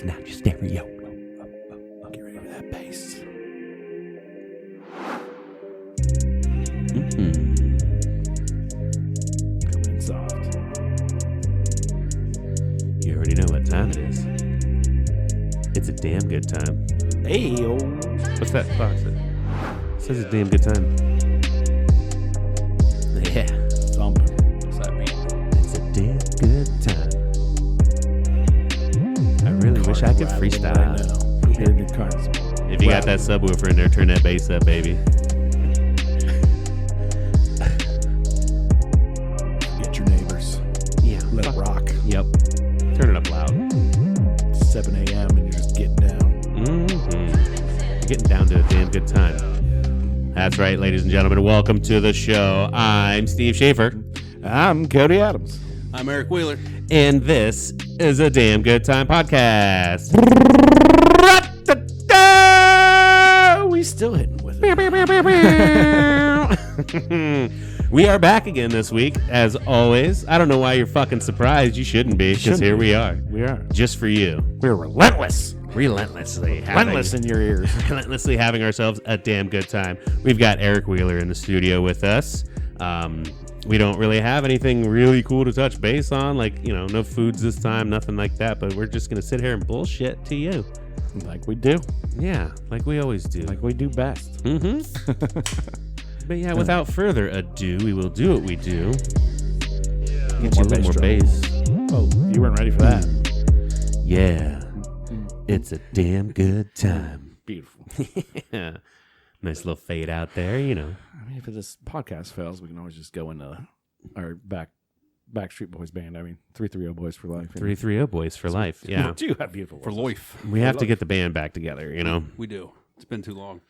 listen out your stereo. Get ready for that bass. Coming in soft. You already know what time it is. It's a damn good time. Hey, yo. What's that clock say? It says a damn good time. Yeah. Thumping. What's that mean? It's a damn good time. I really wish I could freestyle. Right now. You hear your cars. If you got that subwoofer in there, turn that bass up, baby. Get your neighbors. Yeah. Let it rock. Yep. Turn it up loud. 7 a.m. and you're just getting down. You're getting down to a damn good time. That's right, ladies and gentlemen. Welcome to the show. I'm Steve Schaefer. I'm Cody Adams. I'm Erik Wheeler. And this is a damn good time podcast. We still hitting with it. We are back again this week, as always. I don't know why you're fucking surprised. You shouldn't be, because here we are. We are. Just for you. We're relentless. Relentlessly In your ears. relentlessly having ourselves a damn good time. We've got Erik Wheeler in the studio with us. We don't really have anything really cool to touch base on, like, you know, no foods this time, nothing like that, but we're just going to sit here and bullshit to you. Like we do. Yeah, like we always do. Like we do best. But yeah, without further ado, we will do what we do. Get you a More little more bass bass. Oh, you weren't ready for that. Yeah, it's a damn good time. Beautiful. Yeah. Nice little fade out there, you know. I mean, if this podcast fails, we can always just go into our Backstreet Boys band. I mean, 330 Boys for Life. 330 Boys for life. Yeah. We do have beautiful For voices. life. We have to get the band back together, you know. We do. It's been too long.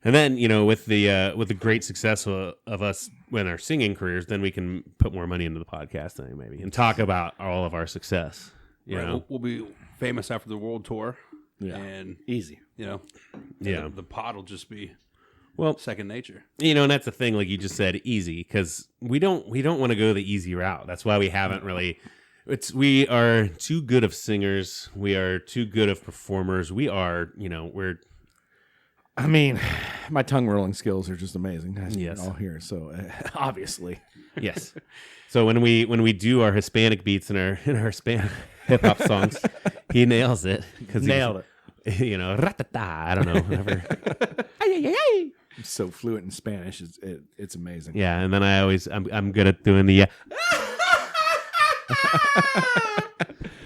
And then, you know, with the great success of us in our singing careers, then we can put more money into the podcast thing, maybe, and talk about all of our success. You Right. know, We'll be famous after the world tour. Yeah. And, Easy. you know, Yeah. the pod will just be well, second nature. you know, and that's the thing, like you just said, easy, because we don't want to go the easy route. That's why we haven't really. We are too good of singers. We are too good of performers. We are, you know, we're. I mean, my tongue rolling skills are just amazing. As you Yes. can all hear. So obviously, Yes. So when we do our Hispanic beats and our Hispanic hip hop songs, he nails it. nailed it. You know, ratata, I don't know, whatever. I'm so fluent in Spanish. It's amazing. Yeah, and then I'm good at doing the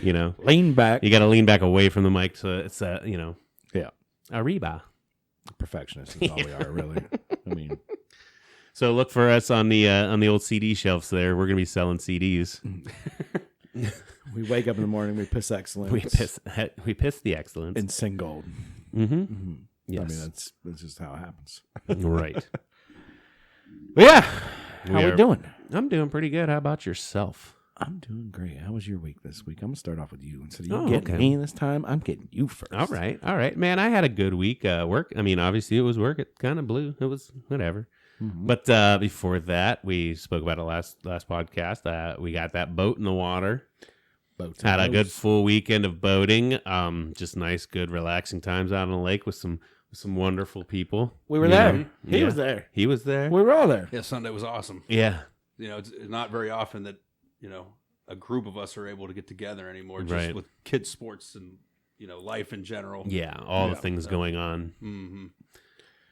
you know, Lean back. you got to lean back away from the mic so it's you know, Yeah. arriba. Perfectionists is all we are, really. I mean, So look for us on the old CD shelves there. We're going to be selling CDs. we wake up in the morning, we piss excellence. We piss the excellence. and sing gold. Yes. I mean, that's just how it happens. Right. But yeah. How are- we doing? I'm doing pretty good. How about yourself? I'm doing great. How was your week this week? I'm going to start off with you. Instead of you Oh, getting okay. me this time, I'm getting you first. All right, man. I had a good week. Work. I mean, obviously it was work. It kind of blew. It was whatever. But before that, we spoke about it last podcast. We got that boat in the water. Boats Had and a good boats. full weekend of boating. Just nice, good, relaxing times out on the lake with some wonderful people. We were You there. know? He Yeah. was there. He was there. We were all there. Yeah, Sunday was awesome. Yeah. You know, it's not very often that, you know, a group of us are able to get together anymore just Right. with kids' sports and, you know, life in general. Yeah. All the things going on. Mm-hmm.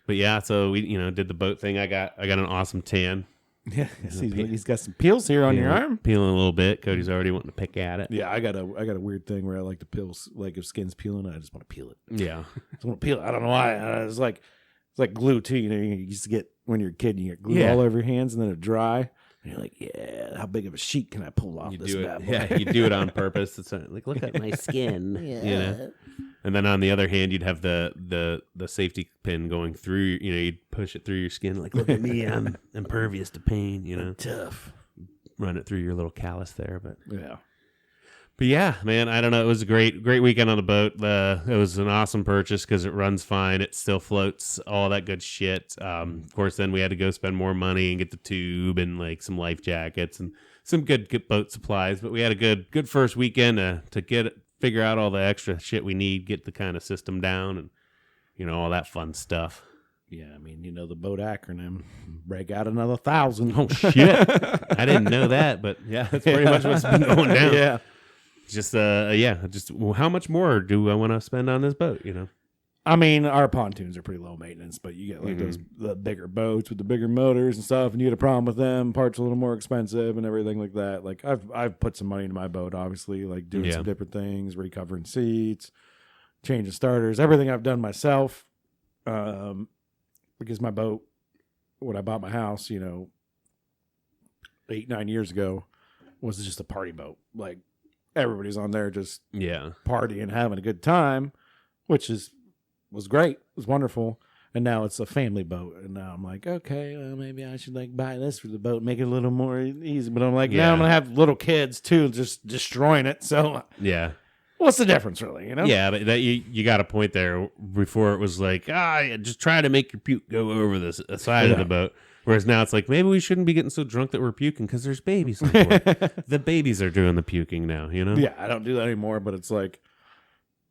But yeah, so we did the boat thing. I got an awesome tan. Yeah. He's got some peels here on your arm. Peeling a little bit. Cody's already wanting to pick at it. Yeah, I got a weird thing where I like to peel, like if skin's peeling, I just want to peel it. Yeah. I just want to peel it. I don't know why. It's like glue too. You know, you used to get when you're a kid, you get glue Yeah. all over your hands and then it dry. And you're like, yeah, how big of a sheet can I pull off You this do it. bad boy? Yeah, you do it on purpose. It's like, look at my skin. You know? And then on the other hand, you'd have the safety pin going through. You know, you'd push it through your skin. Like, look at me, I'm impervious to pain. You know, Tough. run it through your little callus there. But Yeah. yeah, man, I don't know. It was a great weekend on the boat. It was an awesome purchase because it runs fine. It still floats, all that good shit. Of course, then we had to go spend more money and get the tube and like some life jackets and some good boat supplies. But we had a good first weekend to get figure out all the extra shit we need, get the kind of system down, and all that fun stuff. Yeah, I mean, the boat acronym, break out another 1,000. Oh shit, I didn't know that, but yeah, that's pretty much what's been going down. Yeah. Just how much more do I want to spend on this boat? I mean, our pontoons are pretty low maintenance, but you get like the bigger boats with the bigger motors and stuff, and you get a problem with them. Parts are a little more expensive and everything like that. Like I've put some money into my boat, obviously, like doing some different things, recovering seats, changing starters, everything I've done myself. Because my boat, when I bought my house, 8-9 years ago, was just a party boat. Like everybody's on there just partying, having a good time, which was great. It was wonderful. And now it's a family boat. And now I'm like, okay, well, maybe I should buy this for the boat, make it a little more easy. But I'm like, now I'm going to have little kids too, just destroying it. So what's the difference really, Yeah, but that you got a point there. Before it was like, just try to make your puke go over the side of the boat. Whereas now it's like, maybe we shouldn't be getting so drunk that we're puking because there's babies on board. The babies are doing the puking now, Yeah, I don't do that anymore, but it's like,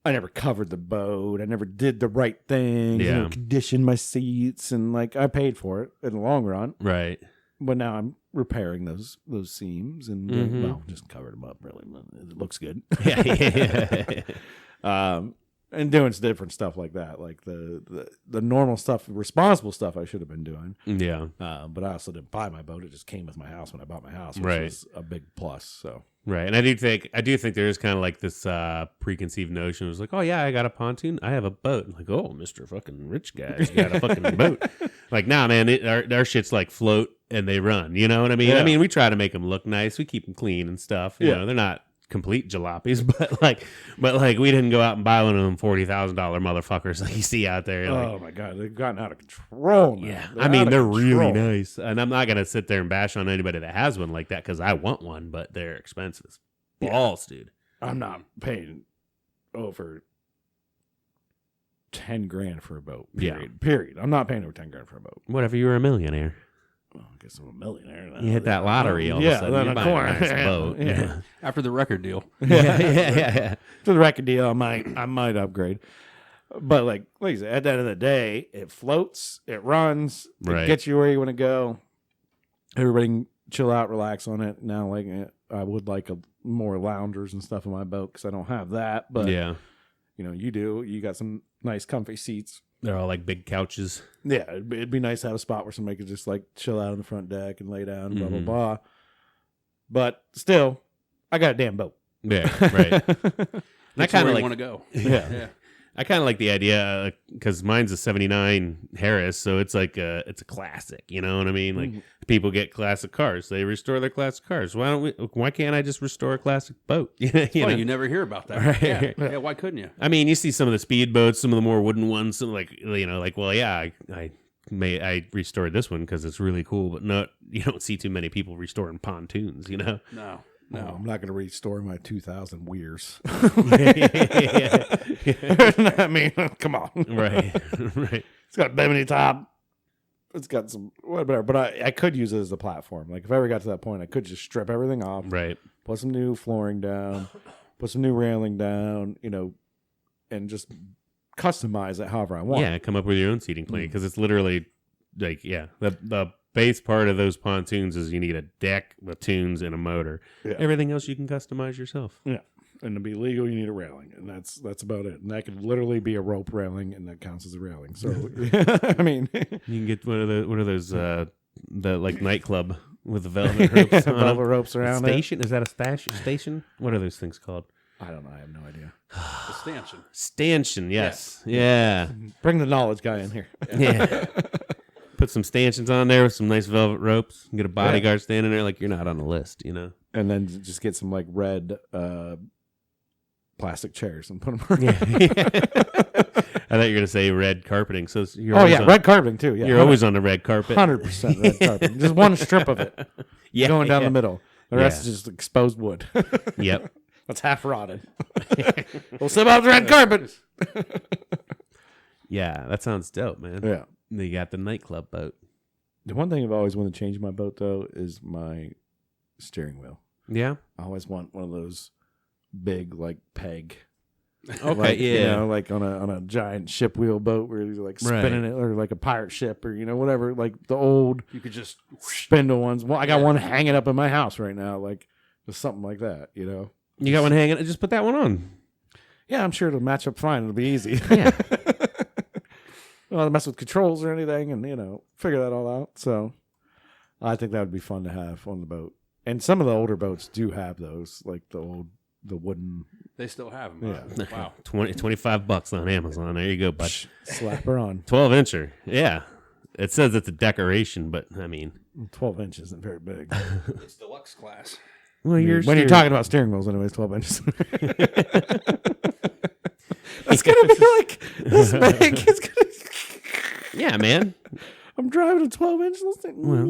I never covered the boat. I never did the right things. Yeah. Conditioned my seats, and I paid for it in the long run. Right. But now I'm repairing those seams and just covered them up. Really, it looks good. And doing different stuff like that, like the normal stuff, responsible stuff I should have been doing. Yeah. But I also didn't buy my boat; it just came with my house when I bought my house, which was a big plus. So. Right, and I do think there is kind of like this preconceived notion. It was like, oh yeah, I got a pontoon, I have a boat. I'm like, oh, Mr. fucking rich guy's got a fucking boat. Like, nah, man, our shit's like float and they run. You know what I mean? Yeah. I mean, we try to make them look nice. We keep them clean and stuff. You know, they're not complete jalopies, but we didn't go out and buy one of them $40,000 motherfuckers like you see out there. Oh my god, they've gotten out of control now. Yeah, they're really nice, and I'm not gonna sit there and bash on anybody that has one like that because I want one, but they're expensive. Balls, dude. I'm not paying over $10,000 for a boat. Period. I'm not paying over $10,000 for a boat. Whatever, you were a millionaire. Well, I guess I'm a millionaire. You hit that lottery all of a sudden. You're buying a nice boat. Yeah. After the record deal. Yeah. For the record deal, I might upgrade. But like I said, at the end of the day, it floats, it runs, it gets you where you want to go. Everybody can chill out, relax on it. Now, I would like more loungers and stuff in my boat because I don't have that. But you do. You got some nice, comfy seats. They're all like big couches. Yeah, it'd be nice to have a spot where somebody could just chill out on the front deck and lay down, blah, blah, blah. But still, I got a damn boat. Yeah, right. I kind of want to go. Yeah. I kind of like the idea because mine's a '79 Harris, so it's like it's a classic. You know what I mean? Like people get classic cars, they restore their classic cars. Why can't I just restore a classic boat? You never hear about that. Right? Yeah. Why couldn't you? I mean, you see some of the speed boats, some of the more wooden ones. Some I restored this one because it's really cool, but you don't see too many people restoring pontoons. No. No, I'm not going to restore my 2000 Weirs. I mean, come on. Right. It's got a bimini top. It's got some whatever, but I could use it as a platform. Like if I ever got to that point, I could just strip everything off. Right. Put some new flooring down, put some new railing down, and just customize it however I want. Yeah, come up with your own seating plan because it's literally the base part of those pontoons is you need a deck, the tunes, and a motor. Yeah. Everything else you can customize yourself. Yeah. And to be legal, you need a railing, and that's about it. And that could literally be a rope railing, and that counts as a railing. So, I mean, you can get one of those the nightclub with the velvet ropes. Velvet ropes around station. Is that a station? What are those things called? I don't know. I have no idea. A stanchion. Stanchion. Yes. Yeah. Bring the knowledge guy in here. Yeah. Put some stanchions on there with some nice velvet ropes. Get a bodyguard standing there like you're not on the list, And then just get some red plastic chairs and put them around. I thought you were going to say red carpeting. So red carpeting too. Yeah, you're always on the red carpet. 100% red carpeting. Just one strip of it. Going down the middle. The rest is just exposed wood. Yep. That's half rotted. We'll sit out the red carpet. Yeah, that sounds dope, man. Yeah. You got the nightclub boat. The one thing I've always wanted to change my boat, though, is my steering wheel. Yeah? I always want one of those big like peg. Okay, like, yeah. You know, like on a giant ship wheel boat where you're like spinning it, or like a pirate ship, or whatever. Like the old You could just spindle ones. Well, I got one hanging up in my house right now, like just something like that. You got one hanging. Just put that one on. Yeah, I'm sure it'll match up fine. It'll be easy. Yeah. I don't mess with controls or anything, and figure that all out. So I think that would be fun to have on the boat. And some of the older boats do have those, like the wooden. They still have them. Yeah. Wow. $25 on Amazon. There you go, bud. Slap her on. 12-incher. Yeah. It says it's a decoration, but I mean, 12 inches isn't very big. It's deluxe class. Well, when you're talking about steering wheels, anyways, 12 inches. It's gonna be like this big. It's gonna. Yeah, man. I'm driving a 12-inch. Well,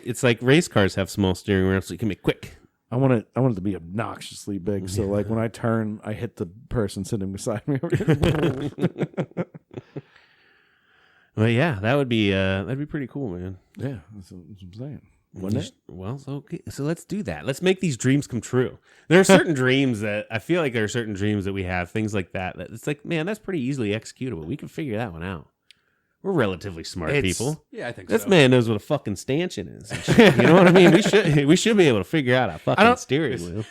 it's like race cars have small steering wheels, so you can be quick. I want it to be obnoxiously big, so like when I turn, I hit the person sitting beside me. Well, yeah, that'd be pretty cool, man. Yeah, that's what I'm saying. Wouldn't it? Well, so let's do that. Let's make these dreams come true. There are certain dreams that I feel like there are certain dreams that we have, things like that. That it's like, man, that's pretty easily executable. We can figure that one out. We're relatively smart people. Yeah, I think this so. man knows what a fucking stanchion is. You know what I mean? We should be able to figure out a fucking steering wheel.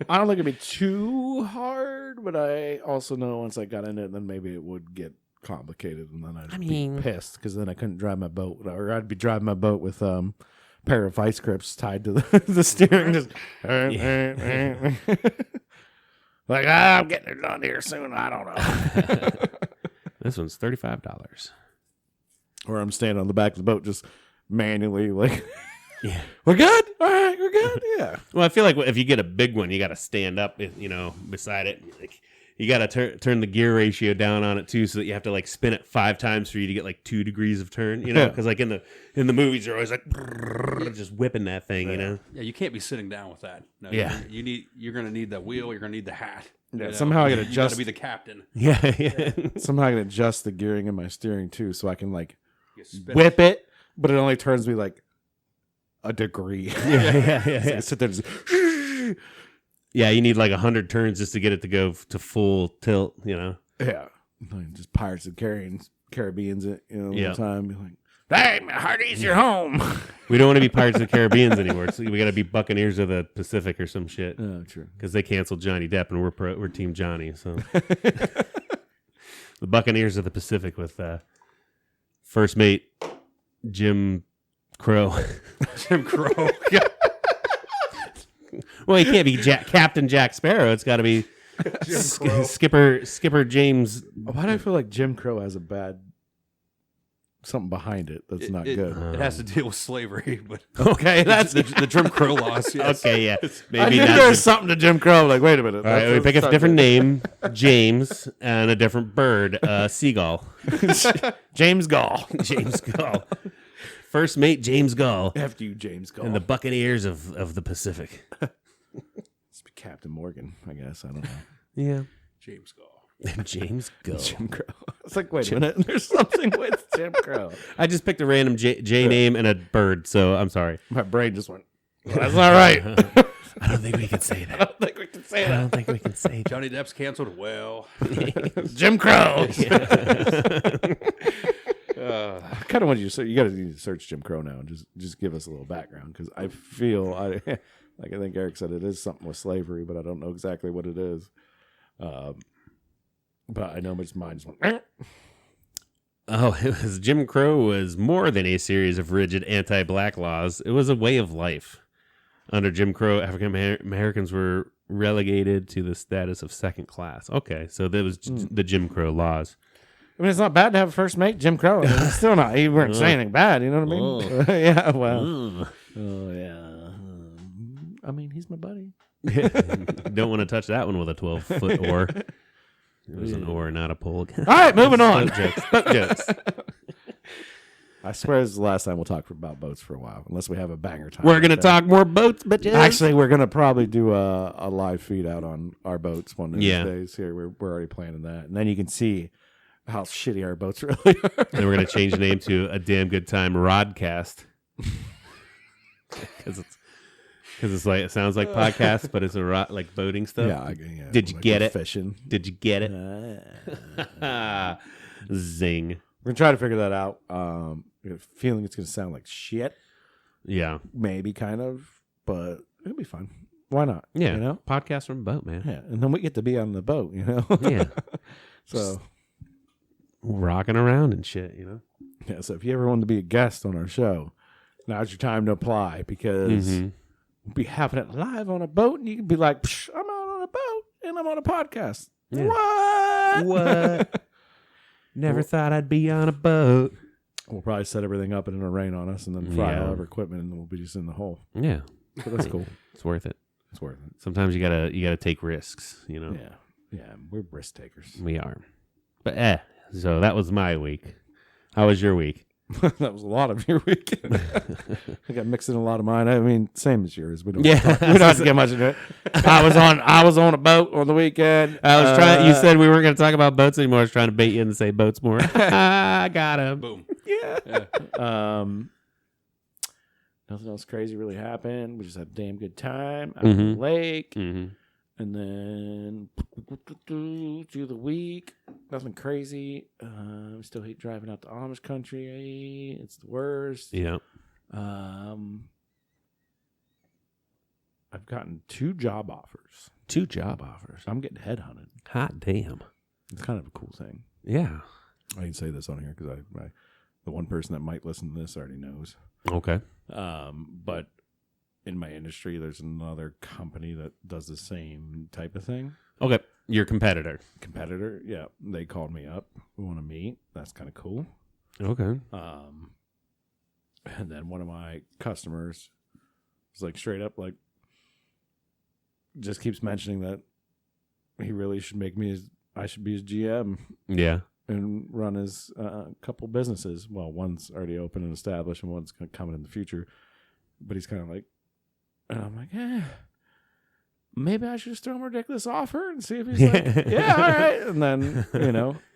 I don't think it'd be too hard, but I also know once I got in it, then maybe it would get complicated, and then I'd be pissed because then I couldn't drive my boat, or I'd be driving my boat with pair of vice grips tied to the steering. Just like, I'm getting it done here soon. I don't know. This one's $35. Or I'm standing on the back of the boat just manually like, yeah, we're good. All right, we're good. Yeah. Well, I feel like if you get a big one, you got to stand up, beside it. Like, you got to turn the gear ratio down on it too, so that you have to like spin it 5 times for you to get like 2 degrees of turn. Because like in the movies, you're always like just whipping that thing. Yeah, you can't be sitting down with that. No, yeah, you're gonna need the wheel. You're gonna need the hat. Yeah, somehow I can You got adjust. to be the captain. Yeah. Somehow I can adjust the gearing in my steering too, so I can like Whip it, but it only turns me like a degree. Yeah. So I sit there and just Yeah, you need like 100 turns just to get it to go to full tilt, Yeah. Just Pirates of the Caribbean's it, all Yeah. the time. Be like, hey, Hardee's, you're home. We don't want to be Pirates of the Caribbean anymore. So we got to be Buccaneers of the Pacific or some shit. Oh, true. Because they canceled Johnny Depp and we're Team Johnny. So the Buccaneers of the Pacific with first mate Jim Crow. Jim Crow. Well, he can't be Captain Jack Sparrow. It's got to be Skipper James. Why do I feel like Jim Crow has a bad something behind it that's not good? It has to deal with slavery, but Okay, that's the Jim Crow laws. Yes. okay. Yeah, I knew there was something to Jim Crow. Like, wait a minute. All right, we pick a different name, James, and a different bird, seagull. James Gall. James Gull. First mate James Gull. After you, James Gall. And the Buccaneers of the Pacific. It's Captain Morgan, I guess. I don't know. Yeah. James Gall. James Gull. Jim Crow. It's like, wait a minute. There's something with Jim Crow. I just picked a random J name and a bird, so I'm sorry. My brain just went, well, that's not right. I don't think we can say that. I don't think we can say that. I don't think we can say that. Johnny Depp's canceled. Well, Jim Crow. I kind of want you to say you got to search Jim Crow now and just give us a little background, because I feel I think Eric said it is something with slavery, but I don't know exactly what it is. But I know my mind just went. Oh, it was Jim Crow was more than a series of rigid anti-black laws. It was a way of life. Under Jim Crow, African Americans were relegated to the status of second class. Okay, so that was the Jim Crow laws. I mean, it's not bad to have a first mate, Jim Crow. I mean, it's still not. You weren't saying anything bad. You know what I mean? Yeah. Well. Oh yeah. I mean, he's my buddy. Don't want to touch that one with a 12-foot oar. It was an oar, not a pole. All right, moving on. Boat jokes. I swear this is the last time we'll talk about boats for a while, unless we have a banger time. We're gonna talk more boats, but actually, we're gonna probably do a live feed out on our boats one of these Yeah. days. Here, we're already planning that, and then you can see how shitty our boats really are. And we're gonna change the name to A Damn Good Time Rodcast. Because Because it's like it sounds like podcasts, but it's like boating stuff. Yeah. Did you get it? Fishing. Did you get it? Zing. We're gonna try to figure that out. I got a feeling it's gonna sound like shit. Yeah. Maybe kind of, but it'll be fun. Why not? Yeah. You know? Podcast from a boat, man. Yeah. And then we get to be on the boat, you know? Yeah. So rocking around and shit, you know? Yeah, so if you ever want to be a guest on our show, now's your time to apply because we'll be having it live on a boat and you can be like, I'm out on a boat and I'm on a podcast. Yeah. What? Never thought I'd be on a boat. We'll probably set everything up and it'll rain on us and then fry all our equipment and then we'll be just in the hole. Yeah. So that's cool. It's worth it. It's worth it. Sometimes you gotta take risks, you know? Yeah. Yeah. We're risk takers. We are. But so that was my week. How was your week? That was a lot of your week. I got mixed in a lot of mine. I mean, same as yours. We don't have to get much into it. I was on a boat on the weekend. I was trying. You said we weren't going to talk about boats anymore. I was trying to bait you in to say boats more. I got him. Boom. Yeah. Nothing else crazy really happened. We just had a damn good time out on the lake. And then through the week, nothing crazy. We still hate driving out to Amish country. It's the worst. Yeah. I've gotten 2 job offers. 2 job offers. I'm getting headhunted. Hot damn. It's kind of a cool thing. Yeah. I can say this on here because the one person that might listen to this already knows. Okay. But in my industry, there's another company that does the same type of thing. Okay. Your competitor. Yeah. They called me up. We want to meet. That's kind of cool. Okay. And then one of my customers was like straight up like just keeps mentioning that he really should make me I should be his GM. Yeah. And run his couple businesses. Well, one's already open and established, and one's going to come in the future. But he's kind of like, and I'm like, maybe I should just throw him a ridiculous offer and see if he's like, yeah, all right. And then,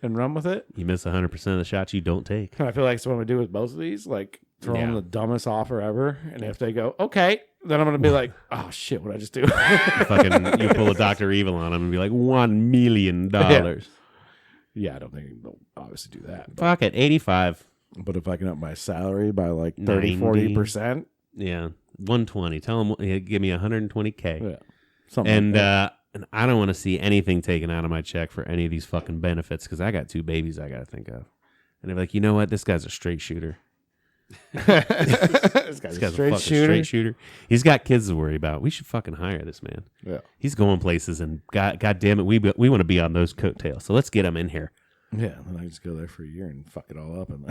and run with it. You miss 100% of the shots you don't take. And I feel like that's what I'm going to do with both of these. Like, throw them the dumbest offer ever. And if they go, okay, then I'm going to be like, oh, shit, what'd I just do? You pull a Dr. Evil on him and be like, $1 million. Yeah, I don't think they'll obviously do that. Fuck it, 85. But if I can up my salary by like 30, 40%. Yeah, 120. Tell them, give me 120K. Yeah. Something and I don't want to see anything taken out of my check for any of these fucking benefits because I got 2 babies I got to think of. And they're like, you know what? This guy's a straight shooter. This guy's a straight shooter. He's got kids to worry about. We should fucking hire this man. Yeah, he's going places, and God damn it, we want to be on those coattails. So let's get him in here. Yeah, then I just go there for a year and fuck it all up, and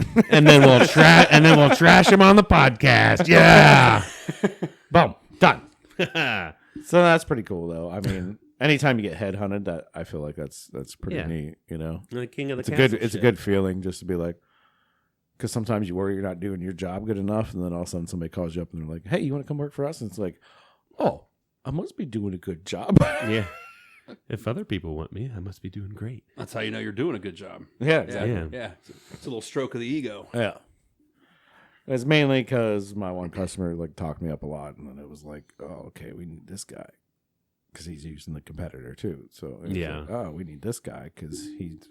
then we'll trash him on the podcast. Yeah, boom, done. So that's pretty cool, though. I mean, anytime you get headhunted, that I feel like that's pretty neat. The king of the castle. It's a good feeling just to be like. Because sometimes you worry you're not doing your job good enough, and then all of a sudden somebody calls you up and they're like, hey, you want to come work for us? And it's like, oh, I must be doing a good job. Yeah. If other people want me, I must be doing great. That's how you know you're doing a good job. Yeah, exactly. Yeah. It's a little stroke of the ego. Yeah. It's mainly because my one customer talked me up a lot, and then it was like, oh, okay, we need this guy. Because he's using the competitor, too. So, we need this guy because he's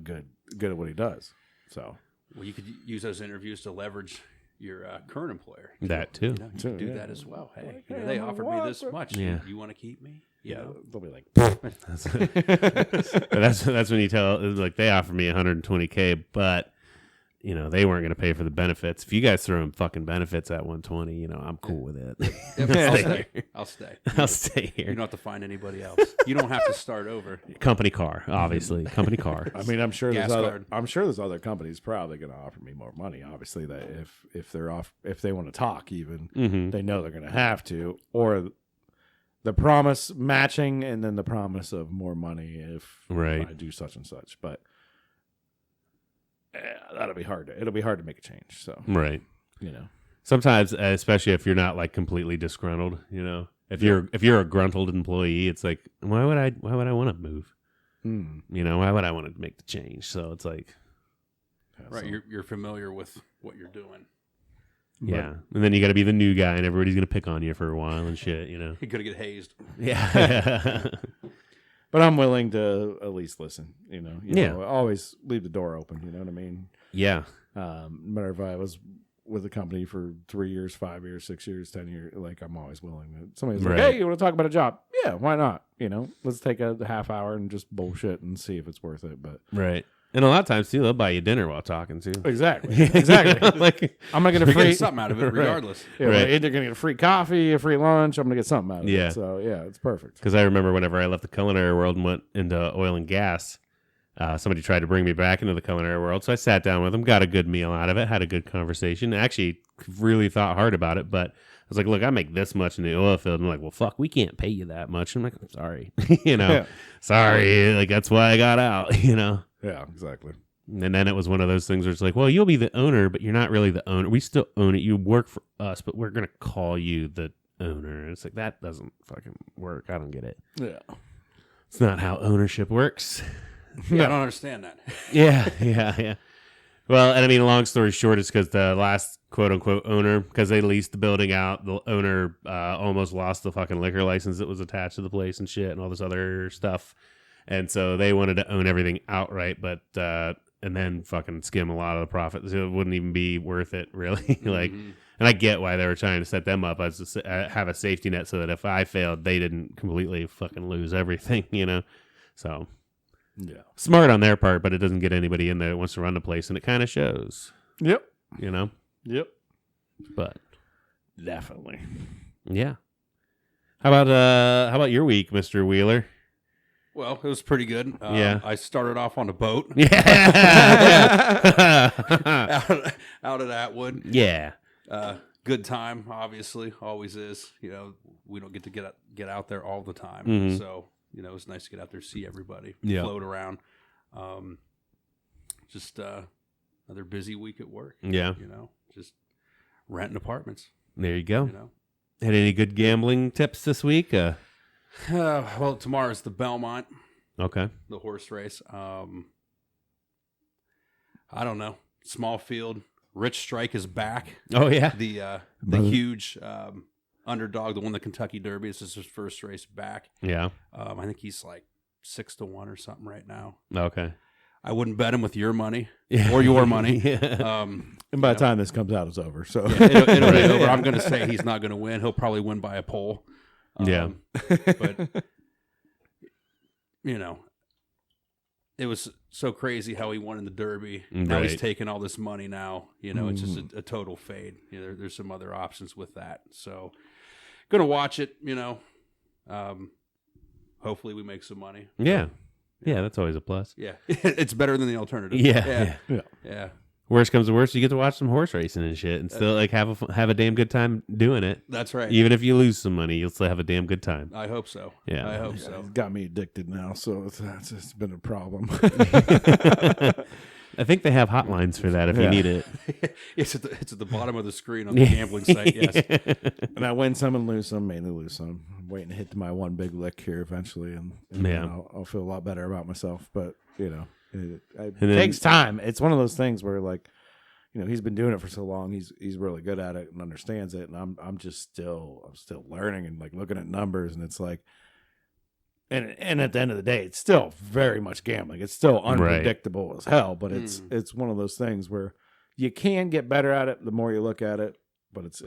good at what he does. So... Well, you could use those interviews to leverage your current employer. That too. You can do that as well. Hey, they offered me this much. Yeah. You want to keep me? They'll be like, that's when you tell they offered me 120K, but they weren't going to pay for the benefits. If you guys throw in fucking benefits at 120, I'm cool with it. I'll stay. I'll stay here. You don't have to find anybody else. You don't have to start over. Company car, obviously. Company car. I mean, I'm sure there's other companies probably going to offer me more money. Obviously, that if they want to talk, even they know they're going to have to, or the promise matching, and then the promise of more money if I do such and such, but. It'll be hard to make a change. So sometimes, especially if you're not completely disgruntled, if you're a gruntled employee, it's like why would I want to move? Why would I want to make the change? So it's like you're familiar with what you're doing. Yeah, and then you got to be the new guy, and everybody's gonna pick on you for a while and shit. You're gonna get hazed. Yeah. But I'm willing to at least listen. You know, always leave the door open. You know what I mean? Yeah. No matter if I was with a company for 3 years, 5 years, 6 years, 10 years, like I'm always willing. Somebody's like, "Hey, you want to talk about a job?" Yeah, why not? You know, let's take a half hour and just bullshit and see if it's worth it. But right. And a lot of times too, they'll buy you dinner while talking too. Exactly. Like I'm not gonna get something out of it regardless. Right. Yeah, right. We're either gonna get a free coffee, a free lunch. I'm gonna get something out of it. So yeah, it's perfect. Because I remember whenever I left the culinary world and went into oil and gas, somebody tried to bring me back into the culinary world. So I sat down with them, got a good meal out of it, had a good conversation. Actually, really thought hard about it, but I was like, "Look, I make this much in the oil field." And they're like, "Well, fuck, we can't pay you that much." I'm like, "I'm sorry, sorry, like that's why I got out." Yeah, exactly. And then it was one of those things where it's like, well, you'll be the owner, but you're not really the owner. We still own it. You work for us, but we're going to call you the owner. And it's like, that doesn't fucking work. I don't get it. Yeah. It's not how ownership works. Yeah, I don't understand that. Yeah. Well, and I mean, long story short, it's because the last quote unquote owner, because they leased the building out, the owner almost lost the fucking liquor license that was attached to the place and shit and all this other stuff. And so they wanted to own everything outright, but and then fucking skim a lot of the profit. So it wouldn't even be worth it, really. And I get why they were trying to set them up as have a safety net so that if I failed, they didn't completely fucking lose everything, So, yeah, smart on their part, but it doesn't get anybody in there that wants to run the place, and it kind of shows. Yep. Yep. But definitely. Yeah. How about your week, Mr. Wheeler? Well, it was pretty good. I started off on a boat. Yeah. out at Atwood. Yeah. Good time, obviously, always is. We don't get to get out there all the time, so it's nice to get out there, see everybody, float around. Just another busy week at work. Yeah. Just renting apartments. There you go. Had any good gambling tips this week? Well, tomorrow's the Belmont. Okay. The horse race. I don't know. Small field. Rich Strike is back. Oh yeah. The huge underdog that won the Kentucky Derby. This is his first race back. Yeah. I think he's like 6-1 or something right now. Okay. I wouldn't bet him with your money or your money. And by the time this comes out, it's over. So it'll be over. I'm going to say he's not going to win. He'll probably win by a pole. But it was so crazy how he won in the Derby. Now he's taking all this money now. It's just a total fade. There's some other options with that. So gonna watch it, hopefully we make some money. Yeah, that's always a plus. Yeah. It's better than the alternative. Yeah. Worst comes to worst, you get to watch some horse racing and shit, and still have a damn good time doing it. That's right. Even if you lose some money, you'll still have a damn good time. I hope so. Yeah, I hope so. It's got me addicted now, so it's been a problem. I think they have hotlines for that if you need it. It's at the bottom of the screen on the gambling site. Yes. And I win some and lose some, mainly lose some. I'm waiting to hit my one big lick here eventually, and I'll feel a lot better about myself. But it takes time. It's one of those things where he's been doing it for so long. He's really good at it and understands it. And I'm still learning and like looking at numbers, and it's like, and at the end of the day, it's still very much gambling. It's still unpredictable as hell. But it's one of those things where you can get better at it the more you look at it. But it's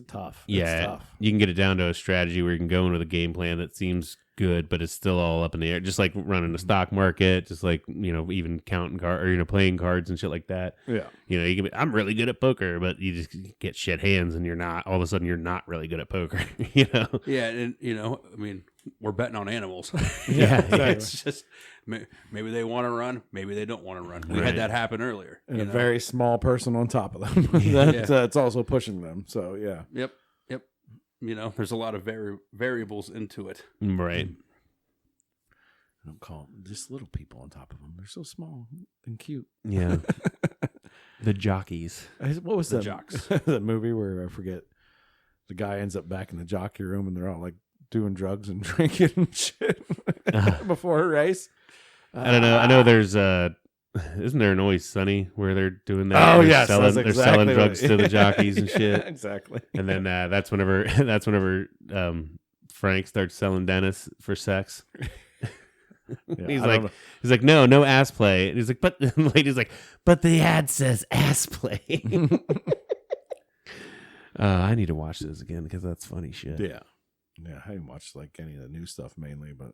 tough. Yeah, it's tough. You can get it down to a strategy where you can go in with a game plan that seems good, but it's still all up in the air. Just like running the stock market, just like even counting cards or playing cards and shit like that. Yeah, you can be, I'm really good at poker, but you just get shit hands, and you're not. All of a sudden, you're not really good at poker. Yeah, and I mean, we're betting on animals. Yeah, it's just maybe they want to run, maybe they don't want to run. We had that happen earlier, and a very small person on top of them. That's also pushing them. So yeah. Yep. There's a lot of variables into it. Right. I don't call them just little people on top of them. They're so small and cute. Yeah. The jockeys. What was the that? Jocks. That movie where I forget the guy ends up back in the jockey room and they're all like doing drugs and drinking and shit before a race. I don't know. I know there's Isn't there an Always Sunny where they're doing that? Oh, they're yes. selling, That's they're selling exactly drugs what- to the jockeys and shit. Yeah, exactly. And then that's whenever Frank starts selling Dennis for sex. Yeah, he's like, no ass play. And he's like, but the lady's like, but the ad says ass play. I need to watch this again because that's funny shit. Yeah. Yeah, I haven't watched like any of the new stuff mainly, but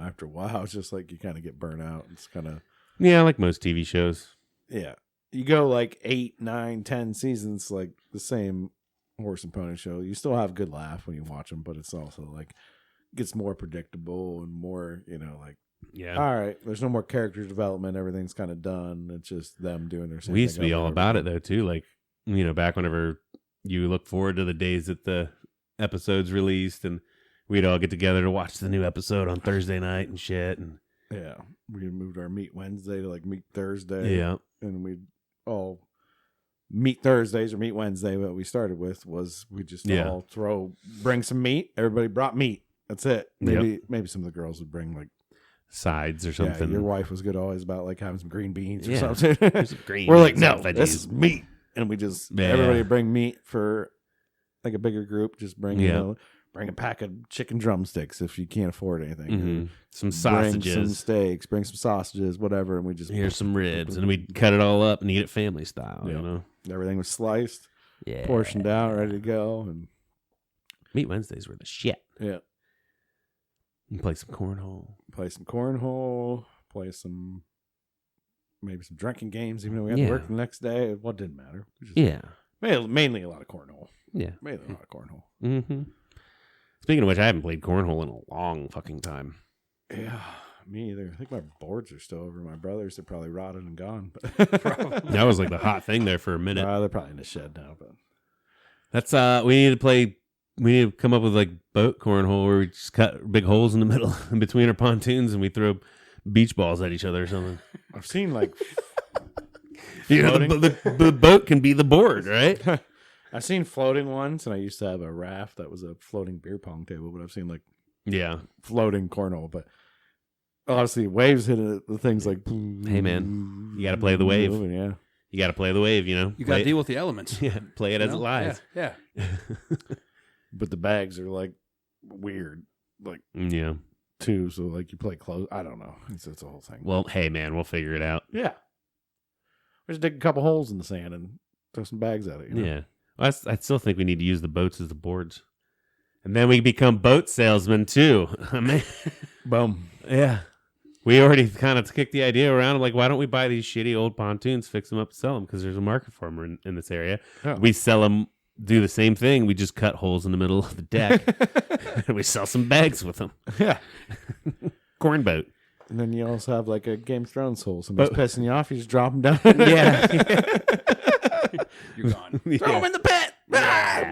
after a while, it's just like you kind of get burnt out. It's kind of like most TV shows. Yeah. You go like 8, 9, 10 seasons, like the same horse and pony show. You still have a good laugh when you watch them, but it's also like gets more predictable and more, like, all right, there's no more character development. Everything's kind of done. It's just them doing their same We used to thing be over all and about over it though too. Like, back whenever you look forward to the days that the episodes released, and we'd all get together to watch the new episode on Thursday night and shit. And yeah, we moved our Meet Wednesday to like Meet Thursday. yeah, and we'd all Meet Thursdays or Meet Wednesday. What we started with was we just all bring some meat. Everybody brought meat. That's it. Maybe some of the girls would bring like sides or something. Yeah, your wife was good always about like having some green beans or something. Green We're like, beans, no, veggies. this is meat, and we just everybody bring meat for like a bigger group. Just bring bring a pack of chicken drumsticks if you can't afford anything. Mm-hmm. Some sausages, bring some steaks, bring some sausages, whatever, and we just here's some ribs, and we'd cut it all up and eat it family style. Everything was sliced, portioned out, ready to go, and Meat Wednesdays were the shit. Yeah. And play some cornhole. Play some maybe some drinking games, even though we had to work the next day. What didn't matter. Mainly a lot of cornhole. Yeah. Mainly a lot of cornhole. Mm-hmm. Speaking of which, I haven't played cornhole in a long fucking time. Yeah, me either. I think my boards are still over my brother's. They're probably rotted and gone. That was like the hot thing there for a minute. They're probably in the shed now. But that's we need to play. We need to come up with like boat cornhole where we just cut big holes in the middle in between our pontoons and we throw beach balls at each other or something. I've seen like the boat can be the board, right? I've seen floating ones, and I used to have a raft that was a floating beer pong table. But I've seen like floating cornhole. But obviously, waves hit it. The thing's like, hey man, you got to play the wave. Yeah, you got to play the wave. You got to deal with the elements. Yeah, play it as it lies. Yeah. But the bags are like weird, like too. So like you play close. I don't know. It's a whole thing. Well, hey man, we'll figure it out. Yeah, we just dig a couple holes in the sand and throw some bags at it. Yeah, well, I still think we need to use the boats as the boards, and then we become boat salesmen too. I mean, boom. Yeah, we already kind of kicked the idea around. I'm like, why don't we buy these shitty old pontoons, fix them up, sell them? Because there's a market for them in this area. Oh. We sell them. Do the same thing. We just cut holes in the middle of the deck and we sell some bags with them. Yeah. Corn boat. And then you also have like a Game of Thrones hole. Somebody's pissing you off, you just drop them down. Yeah. You're gone. Throw them in the pit. Yeah.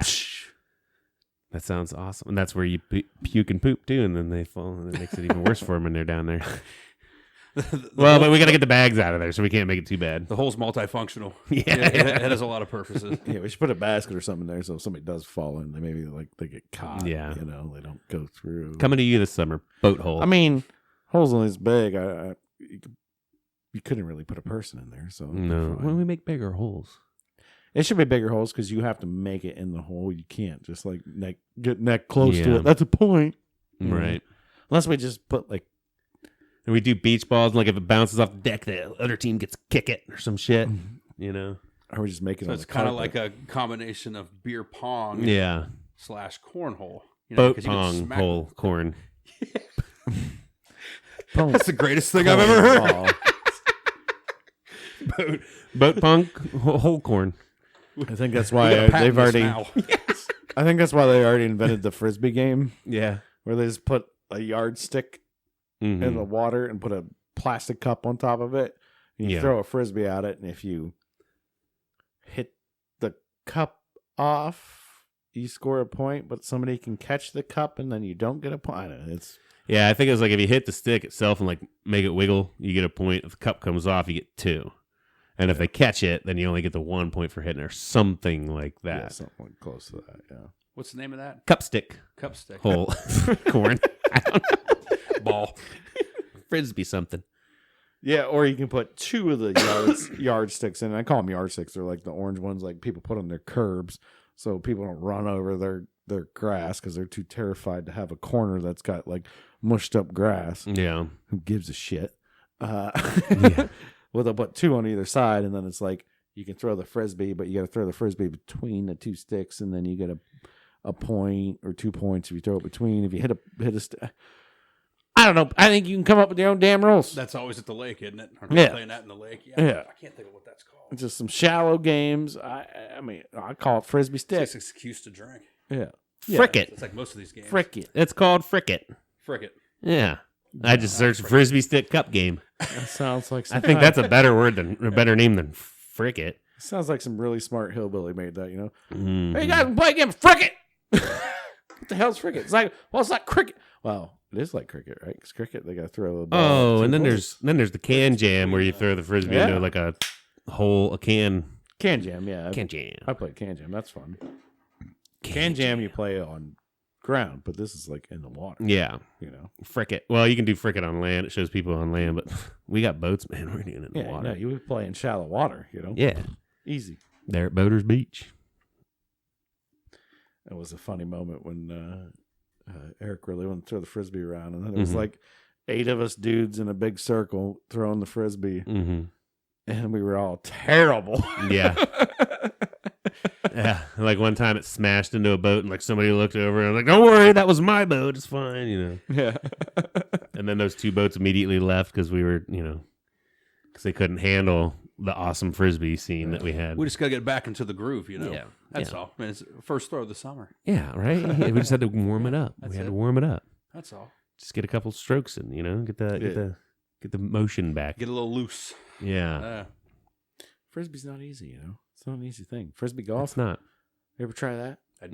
That sounds awesome. And that's where you puke and poop too. And then they fall and it makes it even worse for them when they're down there. But we got to get the bags out of there so we can't make it too bad. The hole's multifunctional. It has a lot of purposes. Yeah, we should put a basket or something there so if somebody does fall in, they get caught. Yeah. They don't go through. Coming to you this summer, boat hole. I mean, holes only this big. You couldn't really put a person in there. So no. Why don't we make bigger holes? It should be bigger holes because you have to make it in the hole. You can't just like get neck close to it. That's a point. Right. Unless we just put like. And we do beach balls, and like if it bounces off the deck, the other team gets to kick it or some shit, Or we just make it. So it's kind of like a combination of beer pong, / cornhole. Boat pong hole corn. That's the greatest thing I've ever heard. Boat pong hole corn. I think that's why they've already. Yes. I think that's why they already invented the frisbee game. Yeah, where they just put a yardstick in the water and put a plastic cup on top of it. And you throw a frisbee at it, and if you hit the cup off, you score a point. But somebody can catch the cup, and then you don't get a point. I think it's like if you hit the stick itself and like make it wiggle, you get a point. If the cup comes off, you get 2. And if they catch it, then you only get the 1 point for hitting or something like that. Yeah, something close to that. Yeah. What's the name of that? Cup stick. Hole. Corn. I don't know. Ball. Frisbee something. Yeah, or you can put 2 of the yardsticks in. I call them yardsticks. They're like the orange ones like people put on their curbs so people don't run over their grass because they're too terrified to have a corner that's got like mushed up grass. Yeah. Who gives a shit? Yeah. Well, they'll put 2 on either side, and then it's like you can throw the frisbee, but you got to throw the frisbee between the 2 sticks, and then you get a point or 2 points if you throw it between. If you hit a stick. I don't know. I think you can come up with your own damn rules. That's always at the lake, isn't it? Are yeah. Playing that in the lake. Yeah. I can't think of what that's called. It's just some shallow games. I mean, I call it frisbee stick. It's an excuse to drink. Yeah. Fricket. It's like most of these games. Fricket. It's called Fricket. Fricket. Yeah. I just searched frisbee stick cup game. That sounds like I think that's a better name than Fricket. Sounds like some really smart hillbilly made that, you know. Mm-hmm. Hey, you guys play a game of Fricket. What the hell's Fricket? It's like, well, it's like cricket. Well, it is like cricket, right? Because cricket, they got to throw the ball. Oh, and then there's the can jam where you throw the frisbee into like a can. Can jam, yeah. Can jam. I played can jam. That's fun. Can jam you play on ground, but this is like in the water. Yeah. You know. Fricket. Well, you can do Fricket on land. It shows people on land, but we got boats, man. We're doing it in the water. Yeah, you would play in shallow water, you know. Yeah. Easy. There at Boaters Beach. It was a funny moment when Eric really wanted to throw the frisbee around, and then it was like 8 of us dudes in a big circle throwing the frisbee, and we were all terrible. Yeah. Yeah. Like one time it smashed into a boat, and like somebody looked over and like, "Don't worry, that was my boat. It's fine," you know. Yeah. And then those 2 boats immediately left because we were, because they couldn't handle the awesome frisbee scene that we had. We just got to get back into the groove, you know. Yeah. That's all. I mean, it's first throw of the summer. Yeah, right? Yeah, we just had to warm it up. We had to warm it up. That's all. Just get a couple strokes in, get the motion back. Get a little loose. Yeah. Frisbee's not easy, you know. It's not an easy thing. Frisbee golf. It's not. You ever try that? I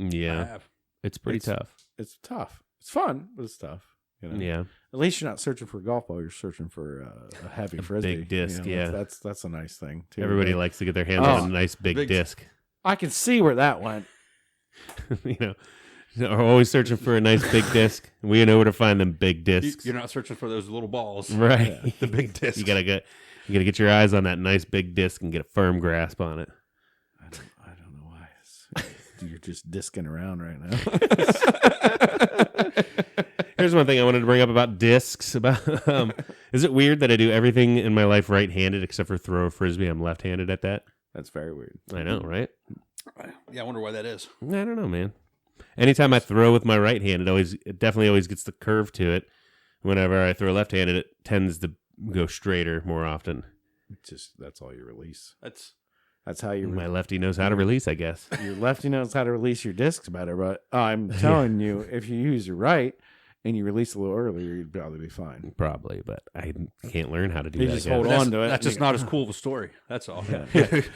have. It's pretty tough. It's tough. It's fun, but it's tough. You know? Yeah. At least you're not searching for a golf ball. You're searching for a heavy frisbee. Big disc, That's a nice thing, too. Everybody likes to get their hands on a nice big disc. I can see where that went. Are always searching for a nice big disc. We know where to find them big discs. You're not searching for those little balls. Right. Yeah. The big disc. You gotta get your eyes on that nice big disc and get a firm grasp on it. I don't know why. You're just discing around right now. Here's one thing I wanted to bring up about discs. Is it weird that I do everything in my life right-handed except for throw a frisbee? I'm left-handed at that. That's very weird. I know, right? Yeah, I wonder why that is. I don't know, man. Anytime I throw with my right hand, it definitely always gets the curve to it. Whenever I throw left-handed, it tends to go straighter more often. That's all you release. That's how you. My lefty knows how to release, I guess. Your lefty knows how to release your discs better, but I'm telling you, if you use your right and you release a little earlier, you'd probably be fine. Probably, but I can't learn how to do you that. Just hold on to it. That's just not as cool of a story. That's all. Yeah.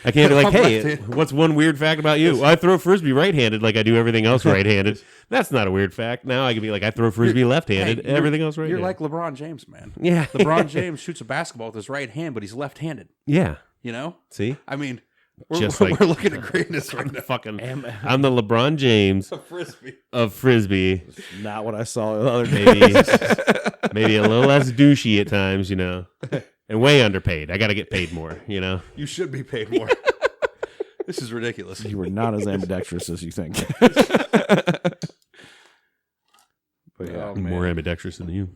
I can't be like, hey, what's one weird fact about you? Well, I throw frisbee right-handed like I do everything else right-handed. That's not a weird fact. Now I can be like, I throw frisbee left-handed, everything else right-handed. You're like LeBron James, man. Yeah. LeBron James shoots a basketball with his right hand, but he's left-handed. Yeah. You know? See? I mean, we're looking at greatness right now. I'm the LeBron James of frisbee. That's not what I saw the other day. Maybe a little less douchey at times, and way underpaid. I got to get paid more, You should be paid more. This is ridiculous. You were not as ambidextrous as you think. But yeah, I'm more ambidextrous than you.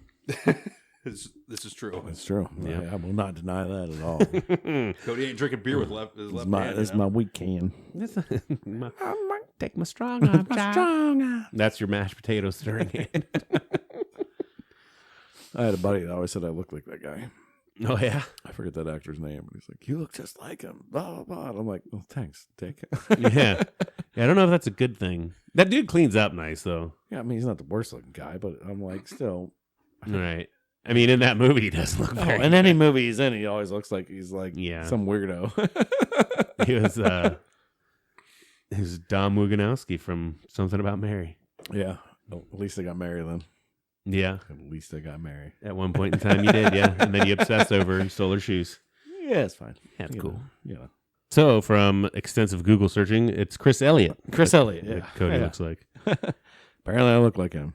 This is true. It's true. Yeah. I will not deny that at all. Cody ain't drinking beer with his left hand. It's my weak can. Take my strong arm. Strong arm. That's your mashed potatoes stirring hand. I had a buddy that always said I looked like that guy. Oh, yeah? I forget that actor's name, but he's like, you look just like him. Blah, blah, blah. And I'm like, well, thanks, Dick. Yeah. I don't know if that's a good thing. That dude cleans up nice, though. Yeah, I mean, he's not the worst looking guy, but I'm like, still. Right. I mean, in that movie, he doesn't look very in any movie he's in, he always looks like he's like some weirdo. He was Dom Wuganowski from Something About Mary. Yeah. Well, at least they got married then. Yeah. At least they got married. At one point in time, you did, yeah. And then you obsessed over her and stole her shoes. Yeah, it's fine. Yeah, it's cool. Yeah. So, from extensive Google searching, it's Chris Elliott. Chris Elliott, yeah. Cody looks like. Apparently, I look like him.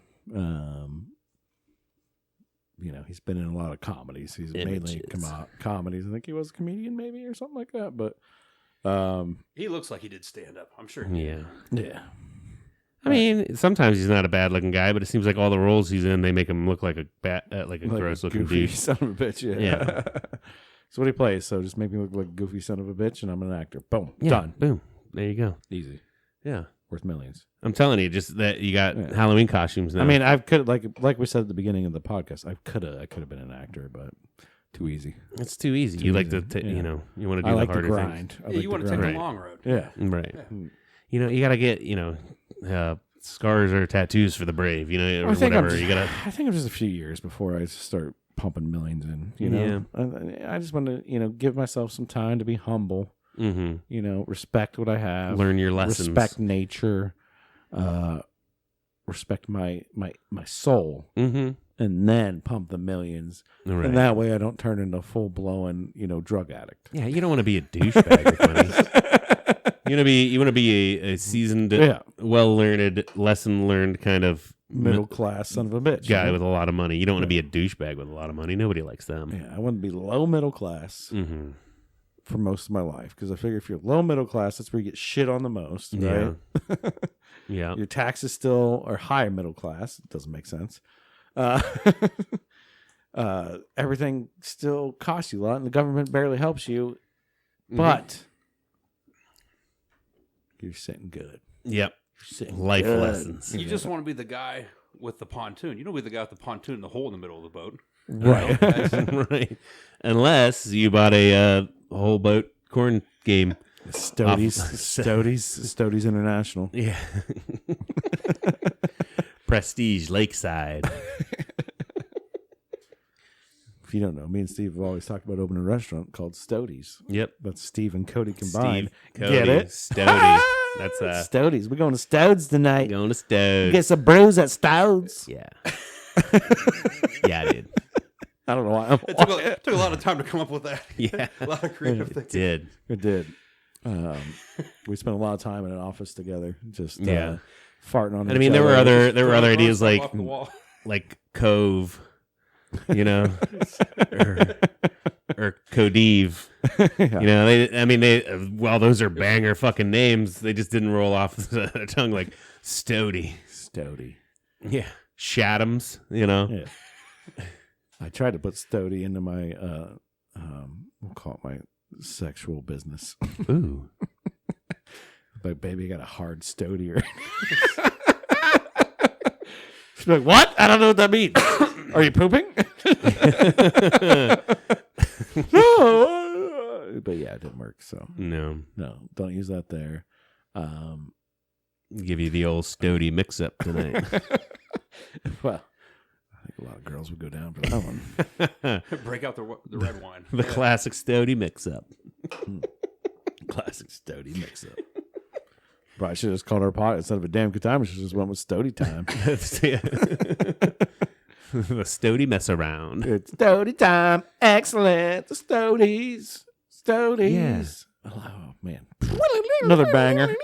he's been in a lot of comedies. He's mainly comedies. I think he was a comedian maybe or something like that. But he looks like he did stand up. I'm sure. Yeah. I mean, sometimes he's not a bad looking guy, but it seems like all the roles he's in, they make him look like a gross looking douche. Son of a bitch. Yeah. So what he plays. So just make me look like a goofy son of a bitch, and I'm an actor. Boom. Done. Boom. There you go. Easy. Yeah. Worth millions. I'm telling you, just that you got Halloween costumes now. I mean, I could like we said at the beginning of the podcast, I could have been an actor, but too easy. It's too easy. You like to, you want to do the harder grind. Yeah, you want to take the long road. Yeah. Right. Yeah. You got to get, scars or tattoos for the brave, or whatever. I think it was just a few years before I start pumping millions in, Yeah. I just want to, give myself some time to be humble. Mm-hmm. Respect what I have. Learn your lessons. Respect nature. Respect my soul. Mm-hmm. And then pump the millions. Right. And that way I don't turn into a full-blown, drug addict. Yeah, you don't want to be a douchebag with money. You want to be a seasoned, well-learned, lesson-learned kind of middle-class son of a bitch. Guy with a lot of money. You don't want to be a douchebag with a lot of money. Nobody likes them. Yeah, I want to be low-middle class for most of my life. Because I figure if you're low-middle class, that's where you get shit on the most, right? Yeah. Your taxes still are high middle class. It doesn't make sense. Everything still costs you a lot, and the government barely helps you, but you're sitting good. Yep. You're sitting Life good. lessons. You just want to be the guy with the pontoon. You don't be the guy with the pontoon and the hole in the middle of the boat. Right. Right. Unless you bought a whole boat corn game. Stodies International. Yeah. Prestige Lakeside. If you don't know, me and Steve have always talked about opening a restaurant called Stodies. Yep. That's Steve and Cody combined. Cody, get it? Stody. That's Stodies. We're going to Stodes tonight. Going to Stodes. Get some brews at Stodes. Yeah. Yeah, dude. I don't know why. It took a lot of time to come up with that. Yeah. A lot of creative things. It did. We spent a lot of time in an office together, just farting on. And I mean, there were other ideas like Cove, or Codeve. While those are banger fucking names, they just didn't roll off the tongue like Stody. Yeah, Shatams. Yeah. I tried to put Stody into my we'll call it my sexual business. Ooh. Like, baby, I got a hard stodier. She's like, what? I don't know what that means. Are you pooping? No. But yeah, it didn't work. So no, don't use that there. Give you the old Stody mix-up tonight. Well, I think a lot of girls would go down for that one. Break out the red wine. The classic Stody mix-up. Classic Stody mix-up. Probably should have just called our pot instead of a damn good time. We should have just went with Stody time. The Stody mess around. It's Stody time. Excellent. The Stodies. Yeah. Oh, man. Another banger.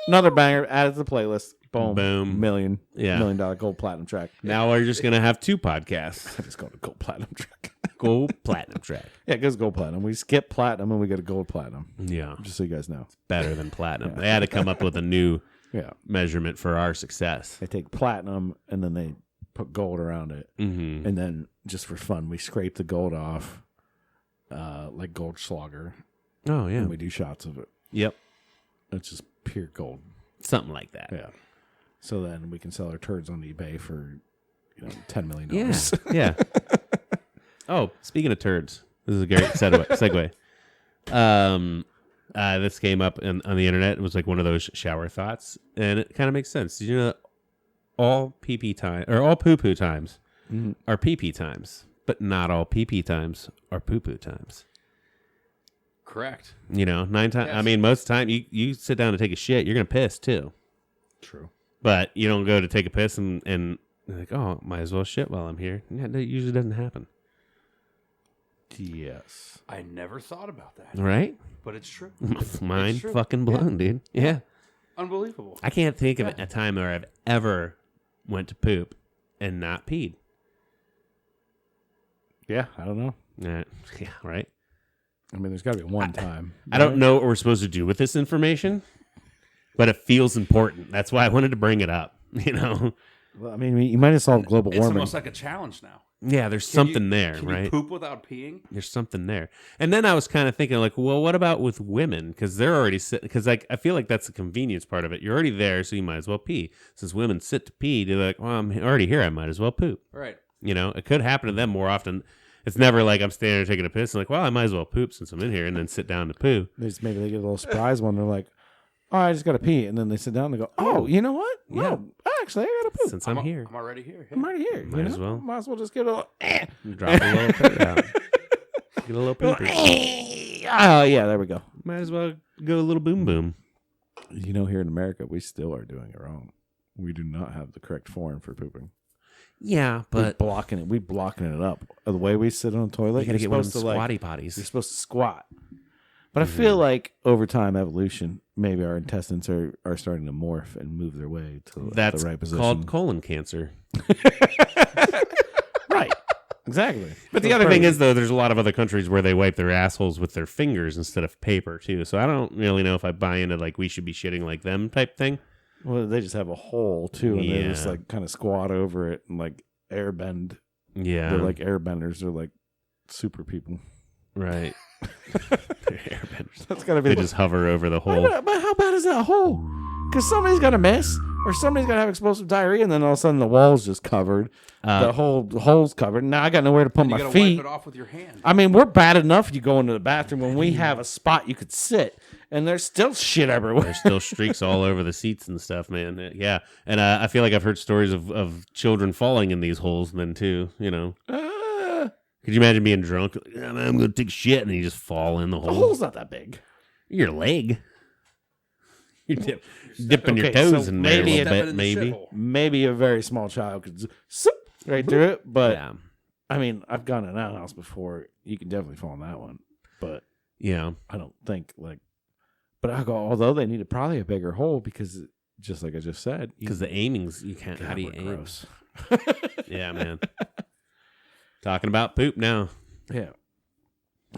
Added to the playlist. Boom. $1 million. Yeah. $1 million gold platinum track. Now we're just going to have 2 podcasts. I just called it gold platinum track. Gold platinum track. Yeah, it goes gold platinum. We skip platinum and we get a gold platinum. Yeah. Just so you guys know. It's better than platinum. They had to come up with a new measurement for our success. They take platinum and then they put gold around it. Mm-hmm. And then just for fun, we scrape the gold off like Goldschlager. Oh, yeah. And we do shots of it. Yep. It's just pure gold. Something like that. Yeah. So then we can sell our turds on eBay for $10 million. Yeah. Oh, speaking of turds, this is a great segue. This came up on the internet. It was like one of those shower thoughts, and it kind of makes sense. Did you know that all pee-pee time or all poo-poo times are pee-pee times, but not all pee-pee times are poo-poo times? Correct. 9 times. Yes. I mean, most of the time you sit down to take a shit, you're gonna piss too. True. But you don't go to take a piss and like, oh, might as well shit while I'm here. Yeah, that usually doesn't happen. Yes. I never thought about that. Right? But it's true. Mind it's true. Fucking blown, dude. Yeah. Unbelievable. I can't think of a time where I've ever went to poop and not peed. Yeah, I don't know. Yeah, right. I mean, there's got to be one time. I don't know what we're supposed to do with this information, but it feels important. That's why I wanted to bring it up. Well, I mean, you might have solved global warming. It's almost like a challenge now. Yeah, there's something there, can right? You poop without peeing? There's something there. And then I was kind of thinking, like, well, what about with women? Because they're already sitting. Because I feel like that's the convenience part of it. You're already there, so you might as well pee. Since women sit to pee, they're like, well, I'm already here. I might as well poop. Right. It could happen to them more often. It's never like I'm standing there taking a piss and like, well, I might as well poop since I'm in here, and then sit down to poo. Maybe they get a little surprise one. They're like, oh, I just got to pee. And then they sit down and they go, oh, you know what? Yeah. No, actually, I got to poop. Since I'm here. I'm already here. I'm already here. Might as well. Might as well just get a little, Drop a little poo out. Get a little poo. Oh, yeah, there we go. Might as well go a little boom boom. Here in America, we still are doing it wrong. We do not have the correct form for pooping. Yeah, but we're blocking it up. The way we sit on the toilet, you gotta get one of them supposed to squatty potties. You're supposed to squat. But I feel like over time, evolution, maybe our intestines are starting to morph and move their way to the right position. That's called colon cancer. Right. Exactly. But the other thing is, though, there's a lot of other countries where they wipe their assholes with their fingers instead of paper, too. So I don't really know if I buy into, like, we should be shitting like them type thing. Well, they just have a hole, too, and they just, like, kind of squat over it and, like, airbend. Yeah. They're like airbenders. They're like super people. Right. Airbenders. That's gotta be. They just hover over the hole. But how bad is that hole? Because somebody's gonna miss, or somebody's gonna have explosive diarrhea, and then all of a sudden the wall's just covered. The hole's covered. Now I got nowhere to put my feet. Wipe it off with your hand. I mean, we're bad enough. You go into the bathroom when we have a spot you could sit, and there's still shit everywhere. There's still streaks all over the seats and stuff, man. Yeah, and I feel like I've heard stories of children falling in these holes then too. Could you imagine being drunk? Yeah, man, I'm going to take a shit, and you just fall in the hole. The hole's not that big. Your leg. You're dipping your toes in there a little bit, maybe. Maybe a very small child could zip right through it. But, I mean, I've gone in that house before. You can definitely fall in that one. But, yeah, I don't think, but I go, although they needed probably a bigger hole because, just like I just said. Because the aiming's, you can't, how do you aim? Gross. Yeah, man. Talking about poop now. Yeah.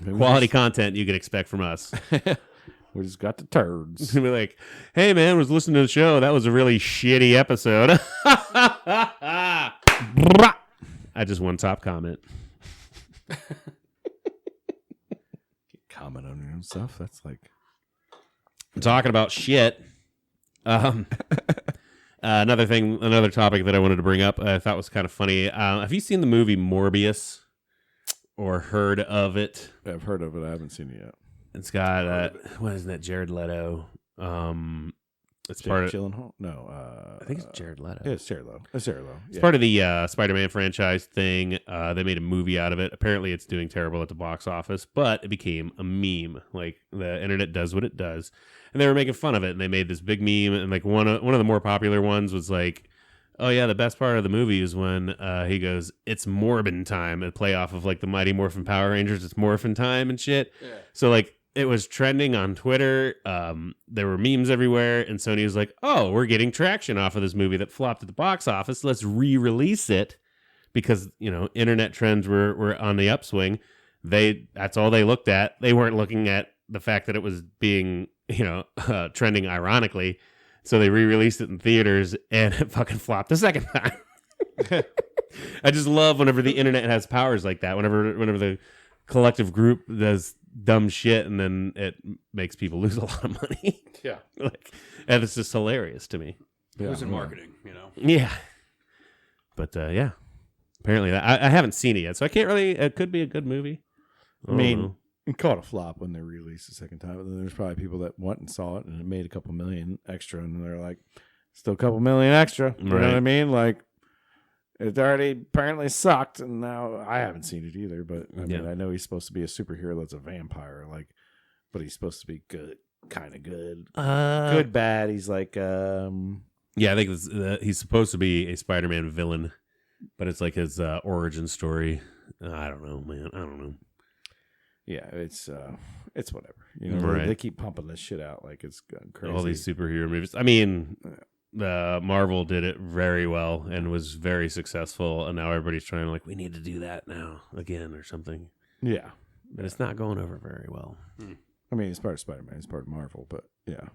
Quality content you can expect from us. We just got the turds. We're like, hey, man, was listening to the show. That was a really shitty episode. I just won top comment. Comment on your own stuff. That's like. I'm talking about shit. Another topic that I wanted to bring up, I thought was kind of funny. Have you seen the movie Morbius or heard of it? I've heard of it. I haven't seen it yet. It's got what is that? Jared Leto. It's part of Gyllenhaal. No, I think it's Jared Leto. Yeah, it's Jared Leto. It's Jared Leto. It's part of the Spider-Man franchise thing. They made a movie out of it. Apparently, it's doing terrible at the box office, but it became a meme. Like the internet does what it does, and they were making fun of it. And they made this big meme. And like one of the more popular ones was like, "Oh yeah, the best part of the movie is when he goes, it's Morbin time," and play off of like the Mighty Morphin Power Rangers. It's Morphin time and shit. Yeah. So like. It was trending on Twitter. There were memes everywhere. And Sony was like, oh, we're getting traction off of this movie that flopped at the box office. Let's re-release it because, internet trends were on the upswing. That's all they looked at. They weren't looking at the fact that it was being, trending ironically. So they re-released it in theaters and it fucking flopped the second time. I just love whenever the internet has powers like that. Whenever the collective group does dumb shit and then it makes people lose a lot of money. Yeah. And it's just hilarious to me. It was in marketing, Yeah. But yeah. Apparently I haven't seen it yet, so I can't really it could be a good movie. I mean, it caught a flop when they released the second time, but then there's probably people that went and saw it and it made a couple million extra and they're like, still a couple million extra. You know what I mean? Like it already apparently sucked, and now I haven't seen it either. But I mean, I know he's supposed to be a superhero that's a vampire, but he's supposed to be good, kind of good, good bad. He's like, I think he's supposed to be a Spider-Man villain, but it's like his origin story. I don't know, man. I don't know. Yeah, it's whatever. They keep pumping this shit out like it's crazy. All these superhero movies. I mean. Marvel did it very well and was very successful, and now everybody's trying to we need to do that now again or something. Yeah, but it's not going over very well. I mean, it's part of Spider-Man, it's part of Marvel, but yeah.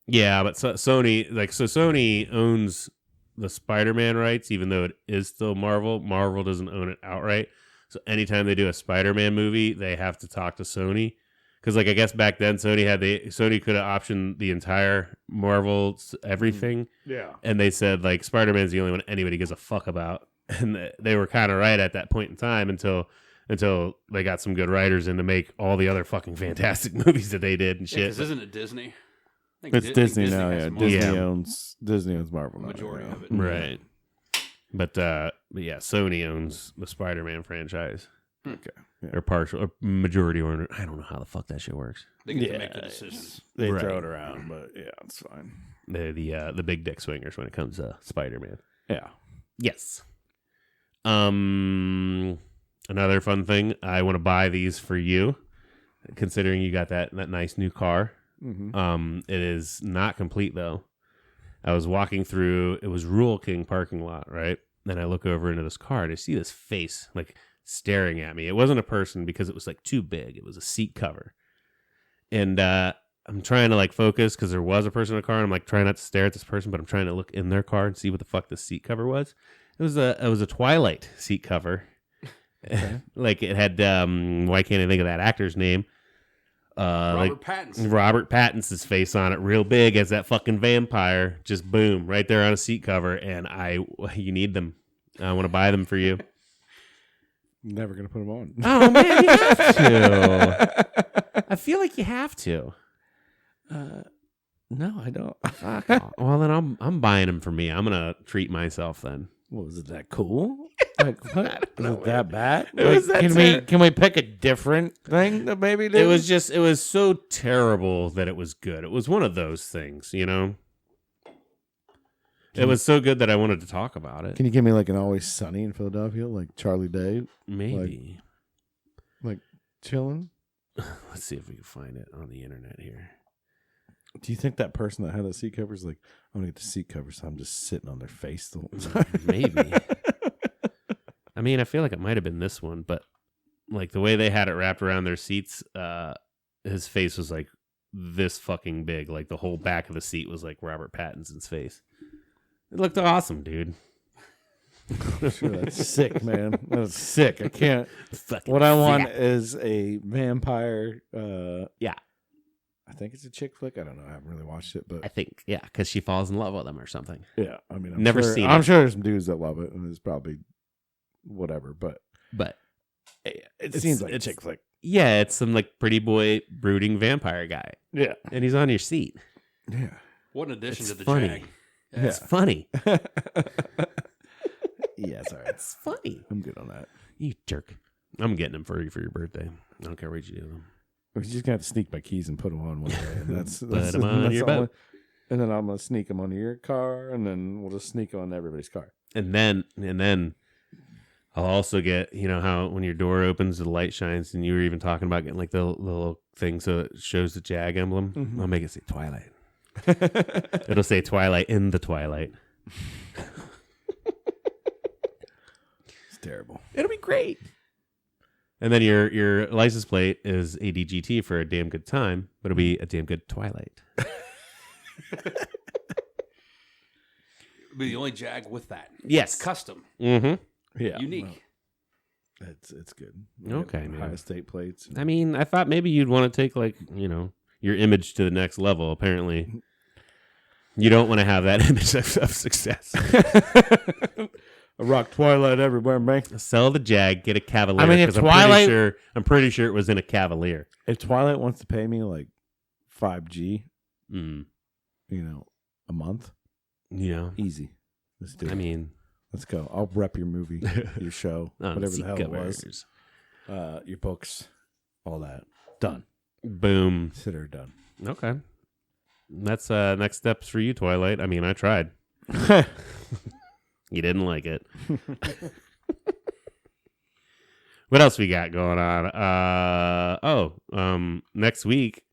Yeah, but Sony Sony owns the Spider-Man rights, even though it is still Marvel. Marvel doesn't own it outright. So anytime they do a Spider-Man movie, they have to talk to Sony. Because I guess back then Sony could have optioned the entire Marvel everything. Yeah. And they said Spider-Man's the only one anybody gives a fuck about. And they were kind of right at that point in time until they got some good writers in to make all the other fucking fantastic movies that they did and shit. Because isn't it Disney? It's Disney now, yeah. Disney owns Marvel. Majority of it. Right. But yeah, Sony owns the Spider-Man franchise. Okay. Yeah. Or partial or majority owner. I don't know how the fuck that shit works. They get to make the decisions. They throw it around, but yeah, it's fine. They're the big dick swingers when it comes to Spider-Man. Yeah. Yes. Another fun thing, I want to buy these for you, considering you got that nice new car. Mm-hmm. It is not complete though. I was walking through, it was Rural King parking lot, right? Then I look over into this car and I see this face staring at me. It wasn't a person because it was too big. It was a seat cover. And I'm trying to focus because there was a person in the car and I'm trying not to stare at this person, but I'm trying to look in their car and see what the fuck the seat cover was. It was a Twilight seat cover. Okay. It had why can't I think of that actor's name? Robert Pattinson. Robert Pattinson's face on it, real big as that fucking vampire. Just boom, right there on a seat cover. And you need them. I want to buy them for you. Never gonna put them on. Oh man, you have to. I feel like you have to. No, I don't. Well, then I'm buying them for me. I'm gonna treat myself then. What was it that cool? What? Was it that bad? Can we pick a different thing that maybe did? It was so terrible that it was good. It was one of those things, you know. It was so good that I wanted to talk about it. Can you give me an Always Sunny in Philadelphia, like Charlie Day? Maybe. Like chilling? Let's see if we can find it on the internet here. Do you think that person that had the seat covers I'm gonna get the seat cover, so I'm just sitting on their face the whole time? Maybe. I mean, I feel like it might have been this one, but the way they had it wrapped around their seats, his face was this fucking big. The whole back of the seat was Robert Pattinson's face. It looked awesome, dude. Sure, that's sick, man. That's sick. I can't. What I want is a vampire. Yeah. I think it's a chick flick. I don't know. I haven't really watched it, but I think, yeah, because she falls in love with him or something. Yeah. I mean, I'm sure there's some dudes that love it, and it's probably whatever, but it seems like a chick flick. Yeah, it's some pretty boy brooding vampire guy. Yeah. And he's on your seat. Yeah. What an addition to the funny. Jag. Yeah. It's funny. Yeah, it's all right. It's funny. I'm good on that. You jerk. I'm getting them for you for your birthday. I don't care what you do with them. We're just gonna have to sneak my keys and put them on one day. And that's put them on your boat. And then I'm gonna sneak them onto your car, and then we'll just sneak on everybody's car. And then I'll also get, how when your door opens, the light shines, and you were even talking about getting the little thing so it shows the Jag emblem. Mm-hmm. I'll make it say Twilight. It'll say Twilight in the Twilight. It's terrible. It'll be great. And then your license plate is a DGT for a damn good time, but it'll be a damn good Twilight. It'll be the only Jag with that. Yes. It's custom. Mm-hmm. Yeah. Unique. Well, it's good. Okay, man. High estate plates. I mean, I thought maybe you'd want to take your image to the next level. Apparently, you don't want to have that image of success. I rock Twilight everywhere, man. Sell the Jag, get a Cavalier. I mean, if Twilight, I'm pretty sure it was in a Cavalier. If Twilight wants to pay me $5G, a month, easy. Let's do it. I mean, let's go. I'll rep your movie, your show, whatever the hell covers. It was. Your books, all that. Done. Boom. Consider done. Okay. That's next steps for you, Twilight. I mean, I tried. You didn't like it. What else we got going on? Next week,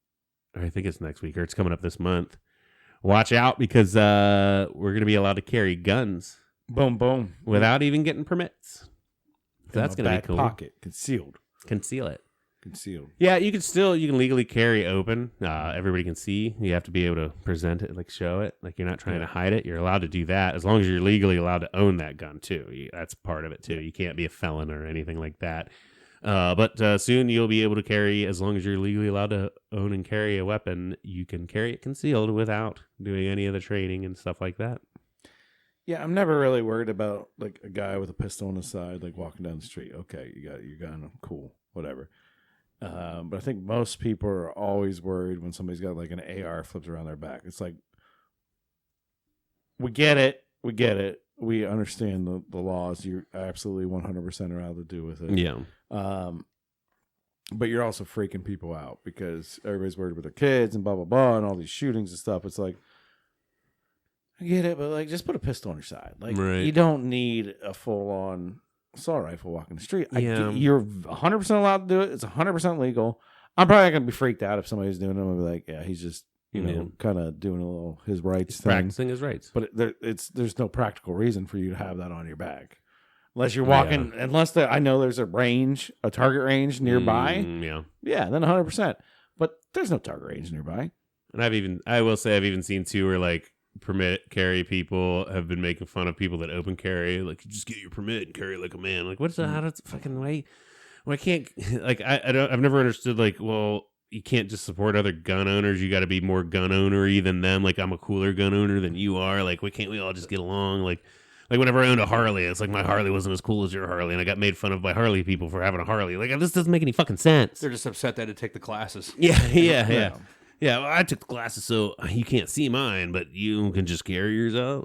or I think it's next week, or it's coming up this month. watch out because we're going to be allowed to carry guns. Boom, boom. Without even getting permits. So that's going to be cool. Pocket, concealed. Conceal it. Concealed. Yeah, you can legally carry open. Everybody can see. You have to be able to present it, like show it. Like you're not trying to hide it. You're allowed to do that as long as you're legally allowed to own that gun too. That's part of it too. You can't be a felon or anything like that. But soon you'll be able to carry, as long as you're legally allowed to own and carry a weapon, you can carry it concealed without doing any of the training and stuff like that. Yeah, I'm never really worried about like a guy with a pistol on his side, like walking down the street. Okay, you got your gun, cool, whatever. But I think most people are always worried when somebody's got like an AR flipped around their back. It's like, we get it. We understand the laws. You're absolutely 100% allowed to do with it. Yeah. But you're also freaking people out because everybody's worried about their kids and blah, blah, blah, and all these shootings and stuff. It's like, I get it, but like, just put a pistol on your side. Like, you don't need a full-on assault rifle walking the street. You're 100% allowed to do it. It's 100% legal. I'm probably not going to be freaked out if somebody's doing it. I'm going to be like, yeah, he's just, kind of doing a little his rights thing. Practicing his rights. But there's no practical reason for you to have that on your back. Unless you're walking, I know there's a target range nearby. Yeah, then 100%. But there's no target range nearby. And I will say I've even seen too where like permit carry people have been making fun of people that open carry. Like, you just get your permit and carry like a man. Like, what's that? How does fucking way? Well, I can't, like, I've never understood, like, well, you can't just support other gun owners. You got to be more gun owner-y than them. Like, I'm a cooler gun owner than you are. Like, why can't we all just get along? Like whenever I owned a Harley, it's like my Harley wasn't as cool as your Harley, and I got made fun of by Harley people for having a Harley. Like, this doesn't make any fucking sense. They're just upset that to take the classes. Yeah. Yeah, well, I took the classes, so you can't see mine, but you can just carry yours out,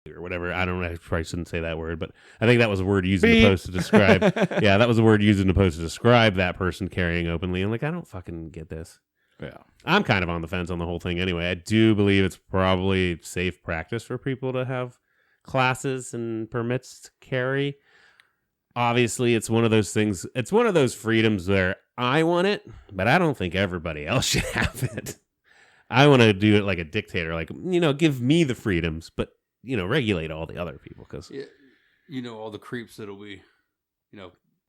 or whatever. I probably shouldn't say that word, but I think that was a word used in the post to describe. Yeah, that was a word used in the post to describe that person carrying openly. I'm like, I don't fucking get this. Yeah. I'm kind of on the fence on the whole thing anyway. I do believe it's probably safe practice for people to have classes and permits to carry. Obviously, it's one of those things. It's one of those freedoms where I want it, but I don't think everybody else should have it. I want to do it like a dictator, like, give me the freedoms, but, regulate all the other people. Because, all the creeps that'll be,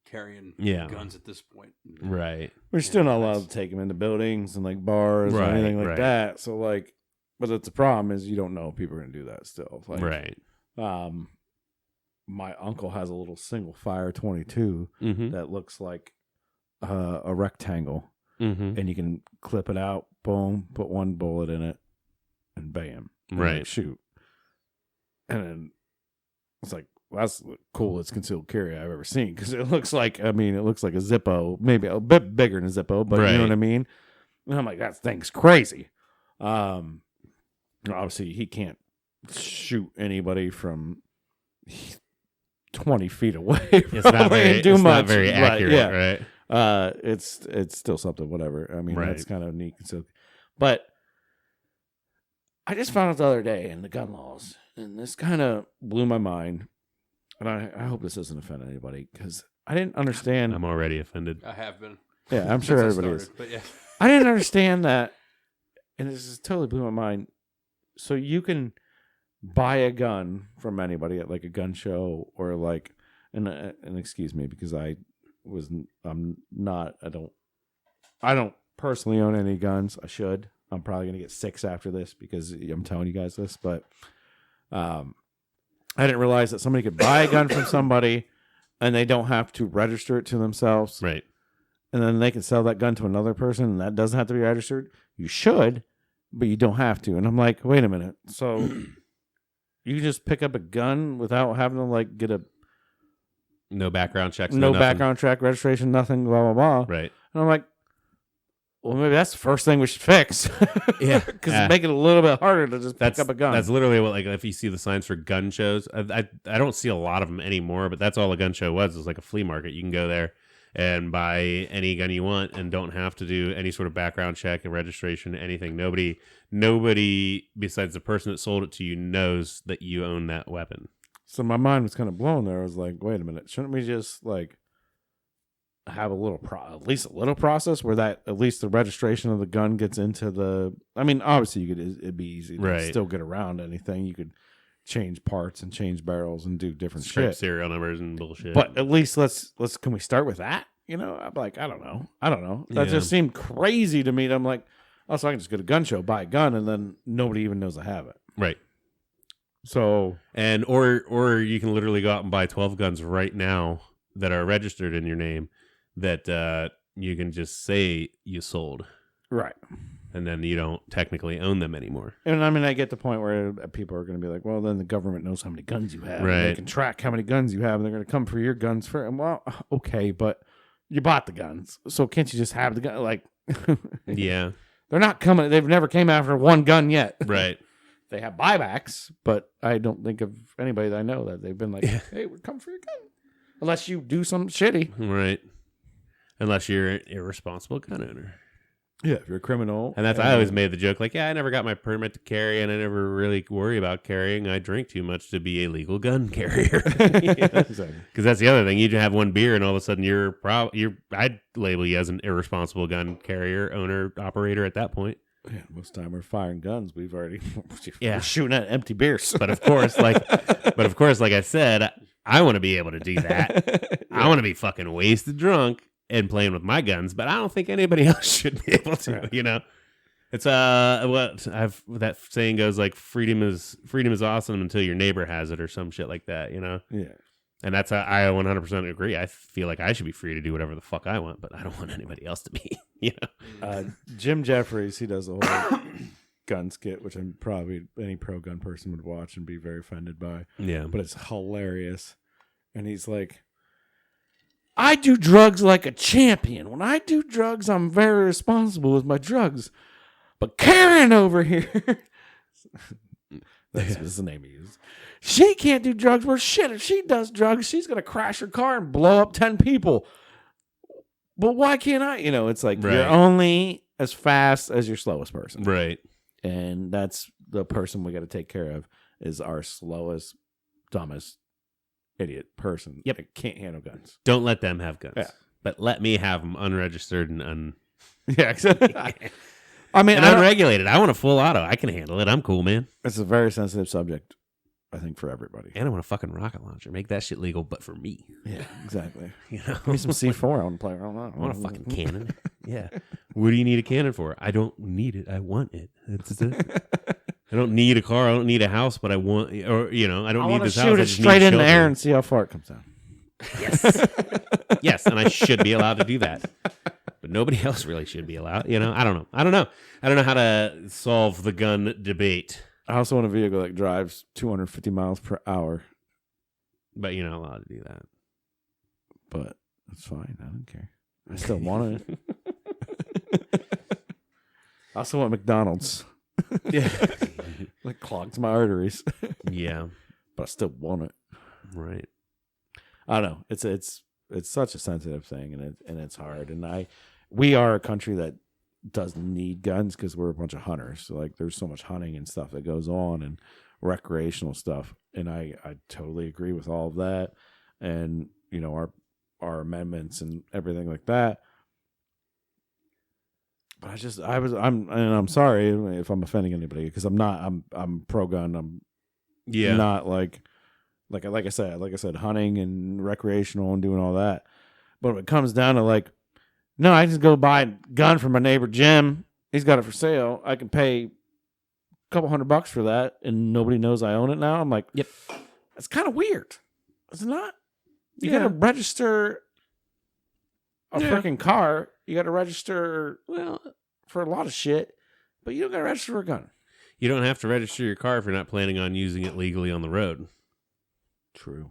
carrying guns at this point. Right. We're still not allowed to take them into buildings and like bars or anything like that. So like, but that's the problem is you don't know if people are going to do that still. Like, right. My uncle has a little single fire 22 that looks like a rectangle, and you can clip it out, boom, put one bullet in it, and bam, and shoot. And then it's like, well, that's the coolest concealed carry I've ever seen because it looks like a Zippo, maybe a bit bigger than a Zippo, but you know what I mean. And I'm like, that thing's crazy. Obviously, he can't shoot anybody from 20 feet away. It's not very accurate, right? It's still something, whatever. I mean, that's kind of neat. So, but I just found out the other day in the gun laws, and this kind of blew my mind. And I hope this doesn't offend anybody because I didn't understand. I'm already offended. I have been. Yeah, I'm sure everybody is. But yeah, I didn't understand that, and this just totally blew my mind. So you can buy a gun from anybody at like a gun show or like, and excuse me because I don't personally own any guns. I should. I'm probably gonna get 6 after this because I'm telling you guys this, but I didn't realize that somebody could buy a gun from somebody and they don't have to register it to themselves, right? And then they can sell that gun to another person, and that doesn't have to be registered. You should, but you don't have to. And I'm like, wait a minute, so. You can just pick up a gun without having to like get no background checks, no background check, registration, nothing, blah, blah, blah. Right. And I'm like, well, maybe that's the first thing we should fix. Yeah. Because it's making it a little bit harder to just pick up a gun. That's literally what, like, if you see the signs for gun shows, I don't see a lot of them anymore, but that's all a gun show was like a flea market. You can go there and buy any gun you want and don't have to do any sort of background check and registration, anything. Nobody besides the person that sold it to you knows that you own that weapon. So my mind was kind of blown there. I was like, wait a minute, shouldn't we just like have at least a little process where that at least the registration of the gun gets into the. I mean, obviously it'd be easy to still get around anything. You could change parts and change barrels and do different shit, serial numbers and bullshit. But at least let's can we start with that? You know, I'm like, I don't know. That just seemed crazy to me. I'm like, oh, so I can just go to a gun show, buy a gun, and then nobody even knows I have it. Right. So or you can literally go out and buy 12 guns right now that are registered in your name that you can just say you sold. Right. And then you don't technically own them anymore. And I mean, I get the point where people are going to be like, well, then the government knows how many guns you have. Right. And they can track how many guns you have, and they're going to come for your guns for. And well, okay, but you bought the guns. So can't you just have the gun? Like, yeah. They're not coming. They've never came after one gun yet. Right. They have buybacks, but I don't think of anybody that I know that they've been like, hey, we're coming for your gun. Unless you do something shitty. Right. Unless you're an irresponsible gun owner. Yeah, if you're a criminal. And I always made the joke, like, yeah, I never got my permit to carry, and I never really worry about carrying. I drink too much to be a legal gun carrier. Exactly. Because that's the other thing. You have one beer, and all of a sudden I'd label you as an irresponsible gun carrier, owner, operator at that point. Yeah, most of the time we're firing guns. We're shooting at empty beers. But of course, like I said, I want to be able to do that. I want to be fucking wasted drunk and playing with my guns, but I don't think anybody else should be able to. You know, it's that saying goes like freedom is awesome until your neighbor has it or some shit like that. You know. Yeah. And that's I 100% agree. I feel like I should be free to do whatever the fuck I want, but I don't want anybody else to be. You know? Jim Jeffries, he does a whole gun skit, which I'm probably any pro gun person would watch and be very offended by. Yeah, but it's hilarious. And he's like, "I do drugs like a champion. When I do drugs, I'm very responsible with my drugs. But Karen over here." That's the name he used. She can't do drugs. Well, shit, if she does drugs, she's going to crash her car and blow up 10 people. But why can't I? You know, it's like you're only as fast as your slowest person. Right. And that's the person we got to take care of is our slowest, dumbest, idiot person. Yep. That can't handle guns. Don't let them have guns. Yeah. But let me have them unregistered and Yeah, exactly. I mean, unregulated. I want a full auto. I can handle it. I'm cool, man. It's a very sensitive subject, I think, for everybody. And I want a fucking rocket launcher. Make that shit legal, but for me. Yeah, exactly. You know, give me some C4. I want to play around. I want a fucking cannon. Yeah. What do you need a cannon for? I don't need it. I want it. I don't need a car. I don't need a house, but I want, or I don't need this house. I shoot it straight in the air and see how far it comes down. Yes. Yes, and I should be allowed to do that. But nobody else really should be allowed. You know, I don't know. I don't know how to solve the gun debate. I also want a vehicle that drives 250 miles per hour. But you're not allowed to do that. But that's fine. I don't care. I still want it. I also want McDonald's. Yeah. Like clogs my arteries. Yeah. But I still want it. Right. I don't know. It's such a sensitive thing, and it's hard. And we are a country that doesn't need guns because we're a bunch of hunters. So like, there's so much hunting and stuff that goes on, and recreational stuff. And I totally agree with all of that. And our amendments and everything like that. But I'm sorry if I'm offending anybody because I'm pro gun. I'm not like I said, hunting and recreational and doing all that. But when it comes down to like, no, I just go buy a gun from my neighbor Jim. He's got it for sale. I can pay a couple $100 for that, and nobody knows I own it now. I'm like, yep, that's kind of weird. Is it not? You got to register a freaking car. You got to register for a lot of shit, but you don't got to register for a gun. You don't have to register your car if you're not planning on using it legally on the road. True.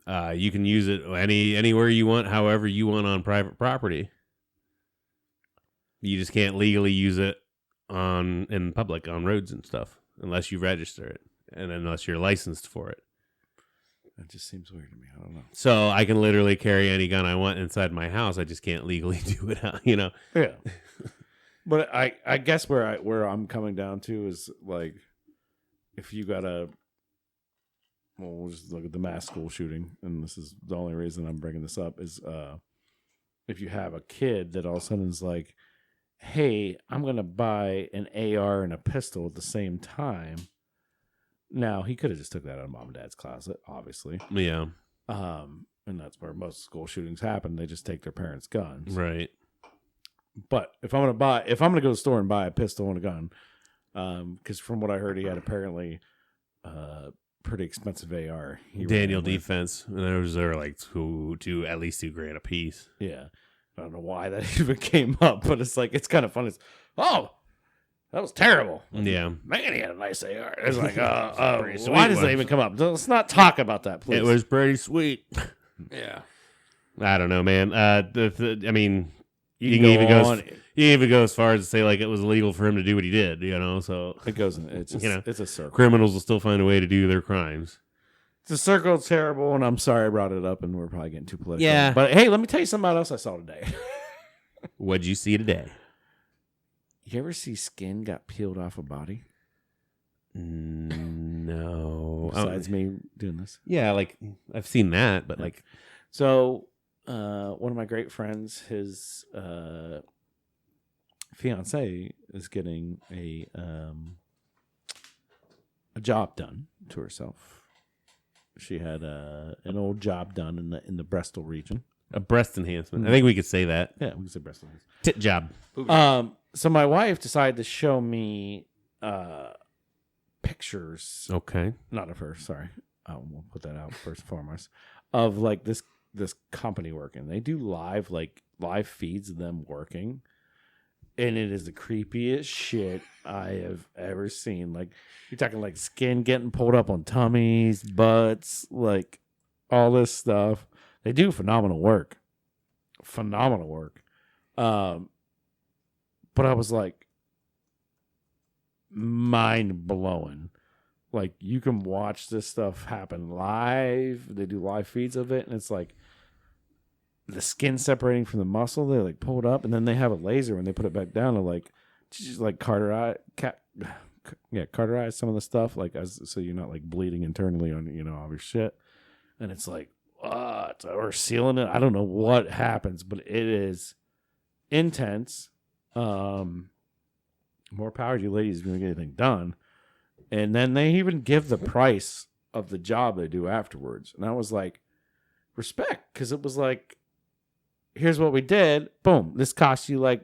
You can use it anywhere you want, however you want on private property. You just can't legally use it in public on roads and stuff unless you register it and unless you're licensed for it. That just seems weird to me. I don't know. So I can literally carry any gun I want inside my house. I just can't legally do it. Yeah. But I guess where I'm coming down to is like, if you got we'll just look at the mass school shooting, and this is the only reason I'm bringing this up is if you have a kid that all of a sudden is like, hey, I'm going to buy an AR and a pistol at the same time. Now, he could have just took that out of mom and dad's closet, obviously. Yeah. And that's where most school shootings happen. They just take their parents' guns. Right. But if I'm going to go to the store and buy a pistol and a gun, because from what I heard, he had apparently pretty expensive AR. Daniel Defense. And those are like two at least $2,000 a piece. Yeah. I don't know why that even came up, but it's like, it's kind of fun. It's, oh, that was terrible. Yeah. Man, he had a nice AR. It's like, why does that even come up? Let's not talk about that, please. It was pretty sweet. Yeah. I don't know, man. I mean, you can even go as far as to say like it was illegal for him to do what he did, you know. So it goes in. It's just, it's a circle. Criminals will still find a way to do their crimes. It's a circle. It's terrible, and I'm sorry I brought it up, and we're probably getting too political. Yeah. But hey, let me tell you something else I saw today. What'd you see today? You ever see skin got peeled off a body? No. Besides me doing this. Yeah, like I've seen that, but like, so one of my great friends, his fiance is getting a job done to herself. She had an old job done in the Bristol region. A breast enhancement. I think we could say that. Yeah, we could say breast enhancement. Tit job. So my wife decided to show me pictures. Okay. Not of her, sorry. We'll put that out first and foremost. Of like this company working. They do live feeds of them working. And it is the creepiest shit I have ever seen. Like, you're talking like skin getting pulled up on tummies, butts, like all this stuff. They do phenomenal work. Phenomenal work. But I was like, mind blowing. Like, you can watch this stuff happen live. They do live feeds of it, and it's like the skin separating from the muscle. They like pull it up, and then they have a laser when they put it back down to like just like cauterize some of the stuff, like so you're not like bleeding internally on all your shit. And it's like, what? Or sealing it. I don't know what happens, but it is intense. More power to you ladies if you want to get anything done. And then they even give the price of the job they do afterwards. And I was like, respect, because it was like, here's what we did. Boom. This cost you like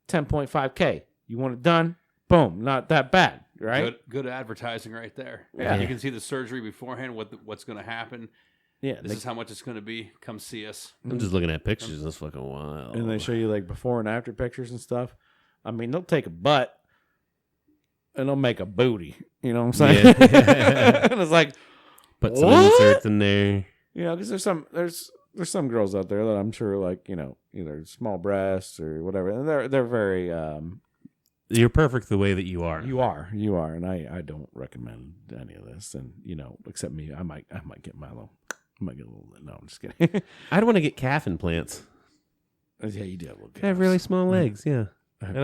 $10.5K. You want it done? Boom. Not that bad, right? Good advertising right there. Yeah. You can see the surgery beforehand, what's going to happen. Yeah. This is how much it's going to be. Come see us. I'm just looking at pictures. That's fucking wild. And they show you like before and after pictures and stuff. I mean, they'll take a butt and they'll make a booty. You know what I'm saying? Yeah. And it's like, put some inserts in there. You know, because there's some girls out there that I'm sure, like, either small breasts or whatever, and they're very. You're perfect the way that you are. You are, and I don't recommend any of this, and except me, I might get Milo. I might get a little. No, I'm just kidding. I'd want to get calf implants. Yeah, you do have a little. I have really small legs. Yeah, and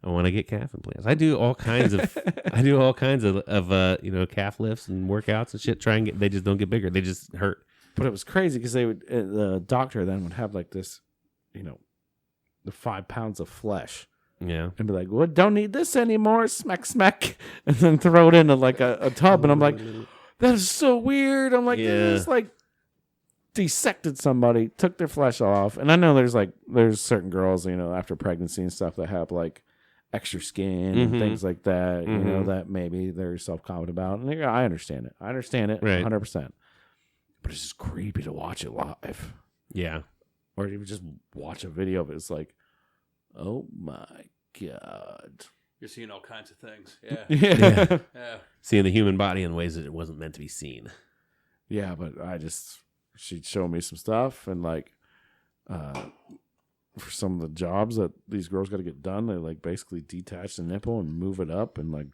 I want to get calf implants. I do all kinds of calf lifts and workouts and shit. They just don't get bigger. They just hurt. But it was crazy because the doctor then would have like this, the 5 pounds of flesh. Yeah. And be like, well, don't need this anymore. Smack, smack. And then throw it into like a tub. And I'm like, that is so weird. I'm like, It's like dissected somebody, took their flesh off. And I know there's certain girls, after pregnancy and stuff that have like extra skin and things like that, that maybe they're self-confident about. And I understand it. Right. 100%. But it's just creepy to watch it live. Yeah. Or you just watch a video of it. It's like, oh my God. You're seeing all kinds of things. Yeah. Yeah. Seeing the human body in ways that it wasn't meant to be seen. Yeah, but she'd show me some stuff, and like, for some of the jobs that these girls got to get done, they like basically detach the nipple and move it up and like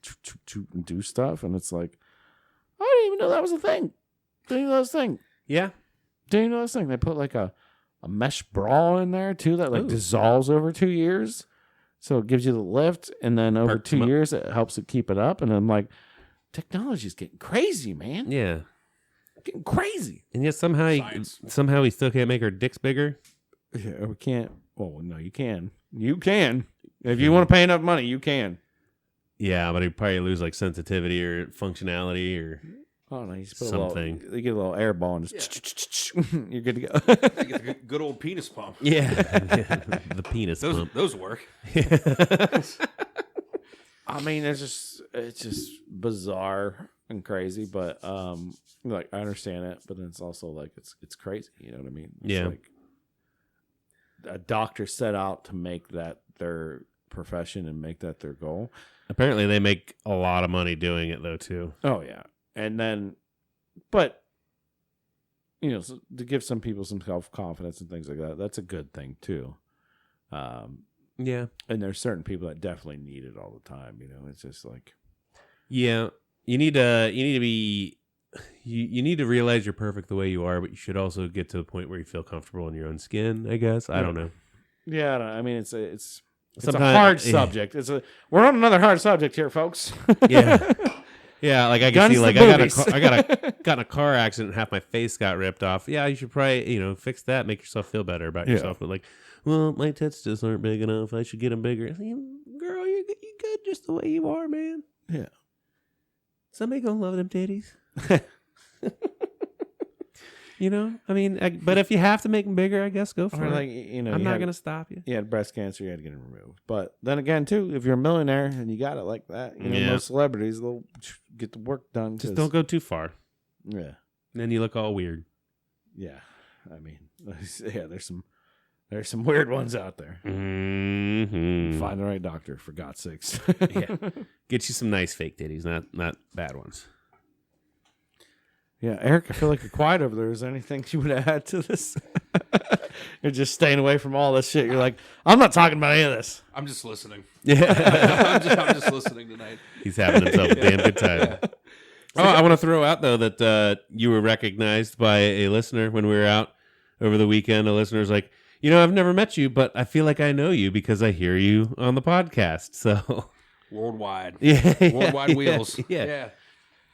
and do stuff. And it's like, I didn't even know that was a thing. Didn't even know that was a thing. Yeah. Didn't even know this thing. They put like a mesh bra in there too that like dissolves over 2 years. So it gives you the lift, and then over 2 years it helps it keep it up. And I'm like, technology's getting crazy, man. Yeah. Getting crazy. And yet somehow he still can't make her dicks bigger. Yeah, we can't. Oh, no, you can. You can. If you want to pay enough money, you can. Yeah, but he'd probably lose like sensitivity or functionality or you just put something. You get a little air ball and just you're good to go. You get the good old penis pump. Yeah. The penis pump. Those work. I mean, it's just bizarre and crazy, but like I understand it, but then it's also like it's crazy. You know what I mean? It's like a doctor set out to make that their profession and make that their goal. Apparently, they make a lot of money doing it, though, too. Oh, yeah. And then, but, so to give some people some self-confidence and things like that, that's a good thing, too. Yeah. And there's certain people that definitely need it all the time. It's just like. Yeah. You need to be, you need to realize you're perfect the way you are, but you should also get to the point where you feel comfortable in your own skin, I guess. I don't know. Yeah. I mean, it's a hard subject. We're on another hard subject here, folks. Yeah. Yeah, like I can see, like I got in a car accident and half my face got ripped off. Yeah, you should probably, fix that, make yourself feel better about yourself. But like, well, my tits just aren't big enough. I should get them bigger. Girl, you're good just the way you are, man. Yeah. Somebody gonna love them titties. I mean, but if you have to make them bigger, I guess go for it. Like, I'm not going to stop you. You had breast cancer, you had to get it removed. But then again, too, if you're a millionaire and you got it like that, most celebrities, they'll get the work done. Just don't go too far. Yeah. And then you look all weird. Yeah. I mean, there's some weird ones out there. Mm-hmm. Find the right doctor, for God's sakes. Yeah. Get you some nice fake titties, not bad ones. Yeah, Eric, I feel like you're quiet over there. Is there anything you would add to this? You're just staying away from all this shit. You're like, I'm not talking about any of this. I'm just listening. Yeah. I'm just listening tonight. He's having himself a damn good time. Yeah. Oh, I want to throw out, though, that you were recognized by a listener when we were out over the weekend. A listener's like, I've never met you, but I feel like I know you because I hear you on the podcast. So worldwide. Yeah. Worldwide wheels. Yeah.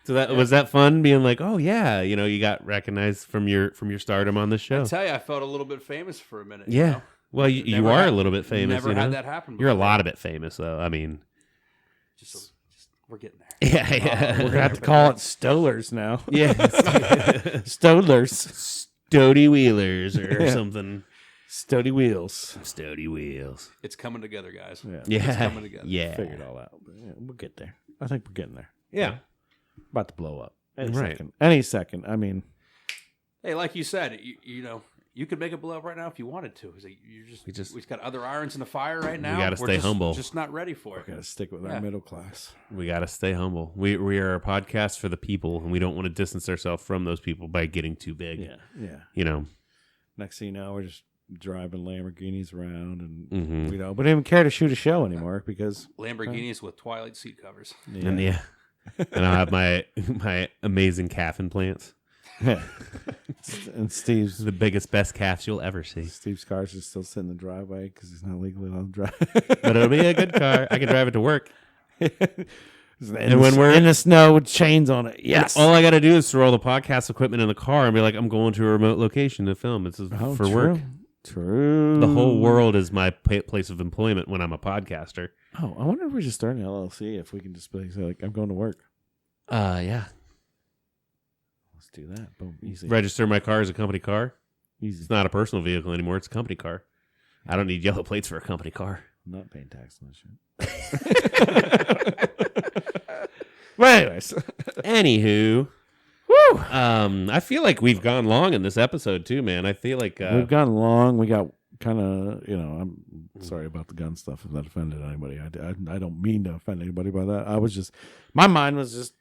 So was that fun being like, oh yeah, you got recognized from your stardom on the show. I tell you, I felt a little bit famous for a minute. Yeah. Well, you are a little bit famous. Never had that happen before. You're a lot of it famous, though. I mean, just we're getting there. Yeah. We're gonna have to call it Stolers now. Yeah. Stolers. Stody Wheelers or something. Stody Wheels. Stody Wheels. It's coming together, guys. Yeah. It's coming together. Yeah. Figure it all out. But we'll get there. I think we're getting there. Yeah. About to blow up. Any second. I mean, hey, like you said, you could make it blow up right now if you wanted to. We've got other irons in the fire right now. We got to stay humble. Just not ready for it. We got to stick with our middle class. We got to stay humble. We are a podcast for the people, and we don't want to distance ourselves from those people by getting too big. Yeah. Next thing you know, we're just driving Lamborghinis around, and we don't even care to shoot a show anymore because Lamborghinis with Twilight seat covers. Yeah. And I'll have my amazing calf implants. And Steve's the biggest, best calves you'll ever see. Steve's car's just still sitting in the driveway because he's not legally allowed to drive. But it'll be a good car. I can drive it to work. And when we're in the snow with chains on it, yes. All I got to do is throw all the podcast equipment in the car and be like, I'm going to a remote location to film. It's for work. True. The whole world is my place of employment when I'm a podcaster. Oh, I wonder if we should start an LLC if we can just say like, I'm going to work. Yeah. Let's do that. Boom. Easy. Register my car as a company car. Easy. It's not a personal vehicle anymore. It's a company car. I don't need yellow plates for a company car. I'm not paying tax on that shit. Well, anyways. Anywho. Woo! I feel like we've gone long in this episode too, man. I feel like we've gone long. We got kind of, I'm sorry about the gun stuff if that offended anybody. I don't mean to offend anybody by that. My mind was just,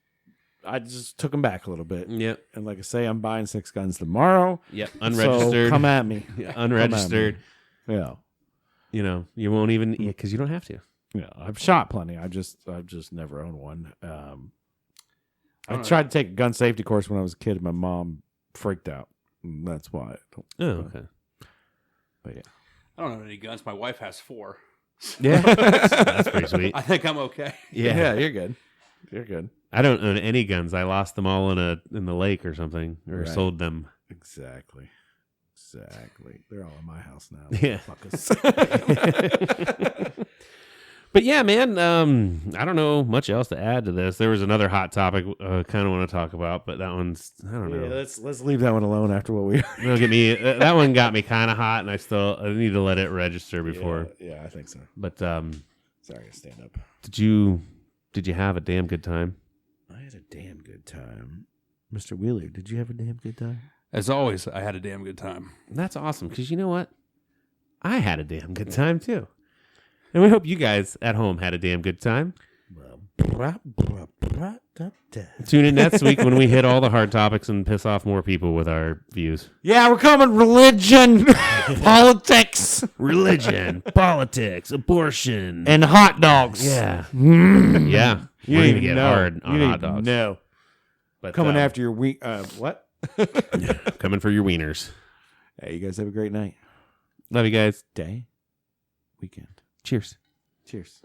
I just took them back a little bit. Yep. And like I say, I'm buying 6 guns tomorrow. Yep. Unregistered. So come at me. Yeah, unregistered. Yeah. You won't even, because you don't have to. Yeah. I've shot plenty. I've just never owned one. I tried to take a gun safety course when I was a kid, and my mom freaked out. And that's why. Okay. But yeah. I don't own any guns. My wife has 4. Yeah. That's pretty sweet. I think I'm okay. Yeah, you're good. You're good. I don't own any guns. I lost them all in the lake or something, or sold them. Exactly. Exactly. They're all in my house now. Yeah. Fuck us. But yeah, man, I don't know much else to add to this. There was another hot topic kind of want to talk about, but that one's, I don't know. Let's leave that one alone after what we It'll get me. That one got me kind of hot, and I need to let it register before. Yeah, I think so. But sorry, to stand up. Did you have a damn good time? I had a damn good time. Mr. Wheeler, did you have a damn good time? As always, I had a damn good time. That's awesome, because you know what? I had a damn good time, too. And we hope you guys at home had a damn good time. Tune in next week when we hit all the hard topics and piss off more people with our views. Yeah, we're coming. Religion, politics. Religion, politics, abortion. And hot dogs. Yeah. Yeah. You We're going to didn't get know. hard on You hot didn't dogs. know. But, Coming after your week. What? Coming for your wieners. Hey, you guys have a great night. Love you guys. Day. Weekend. Cheers. Cheers.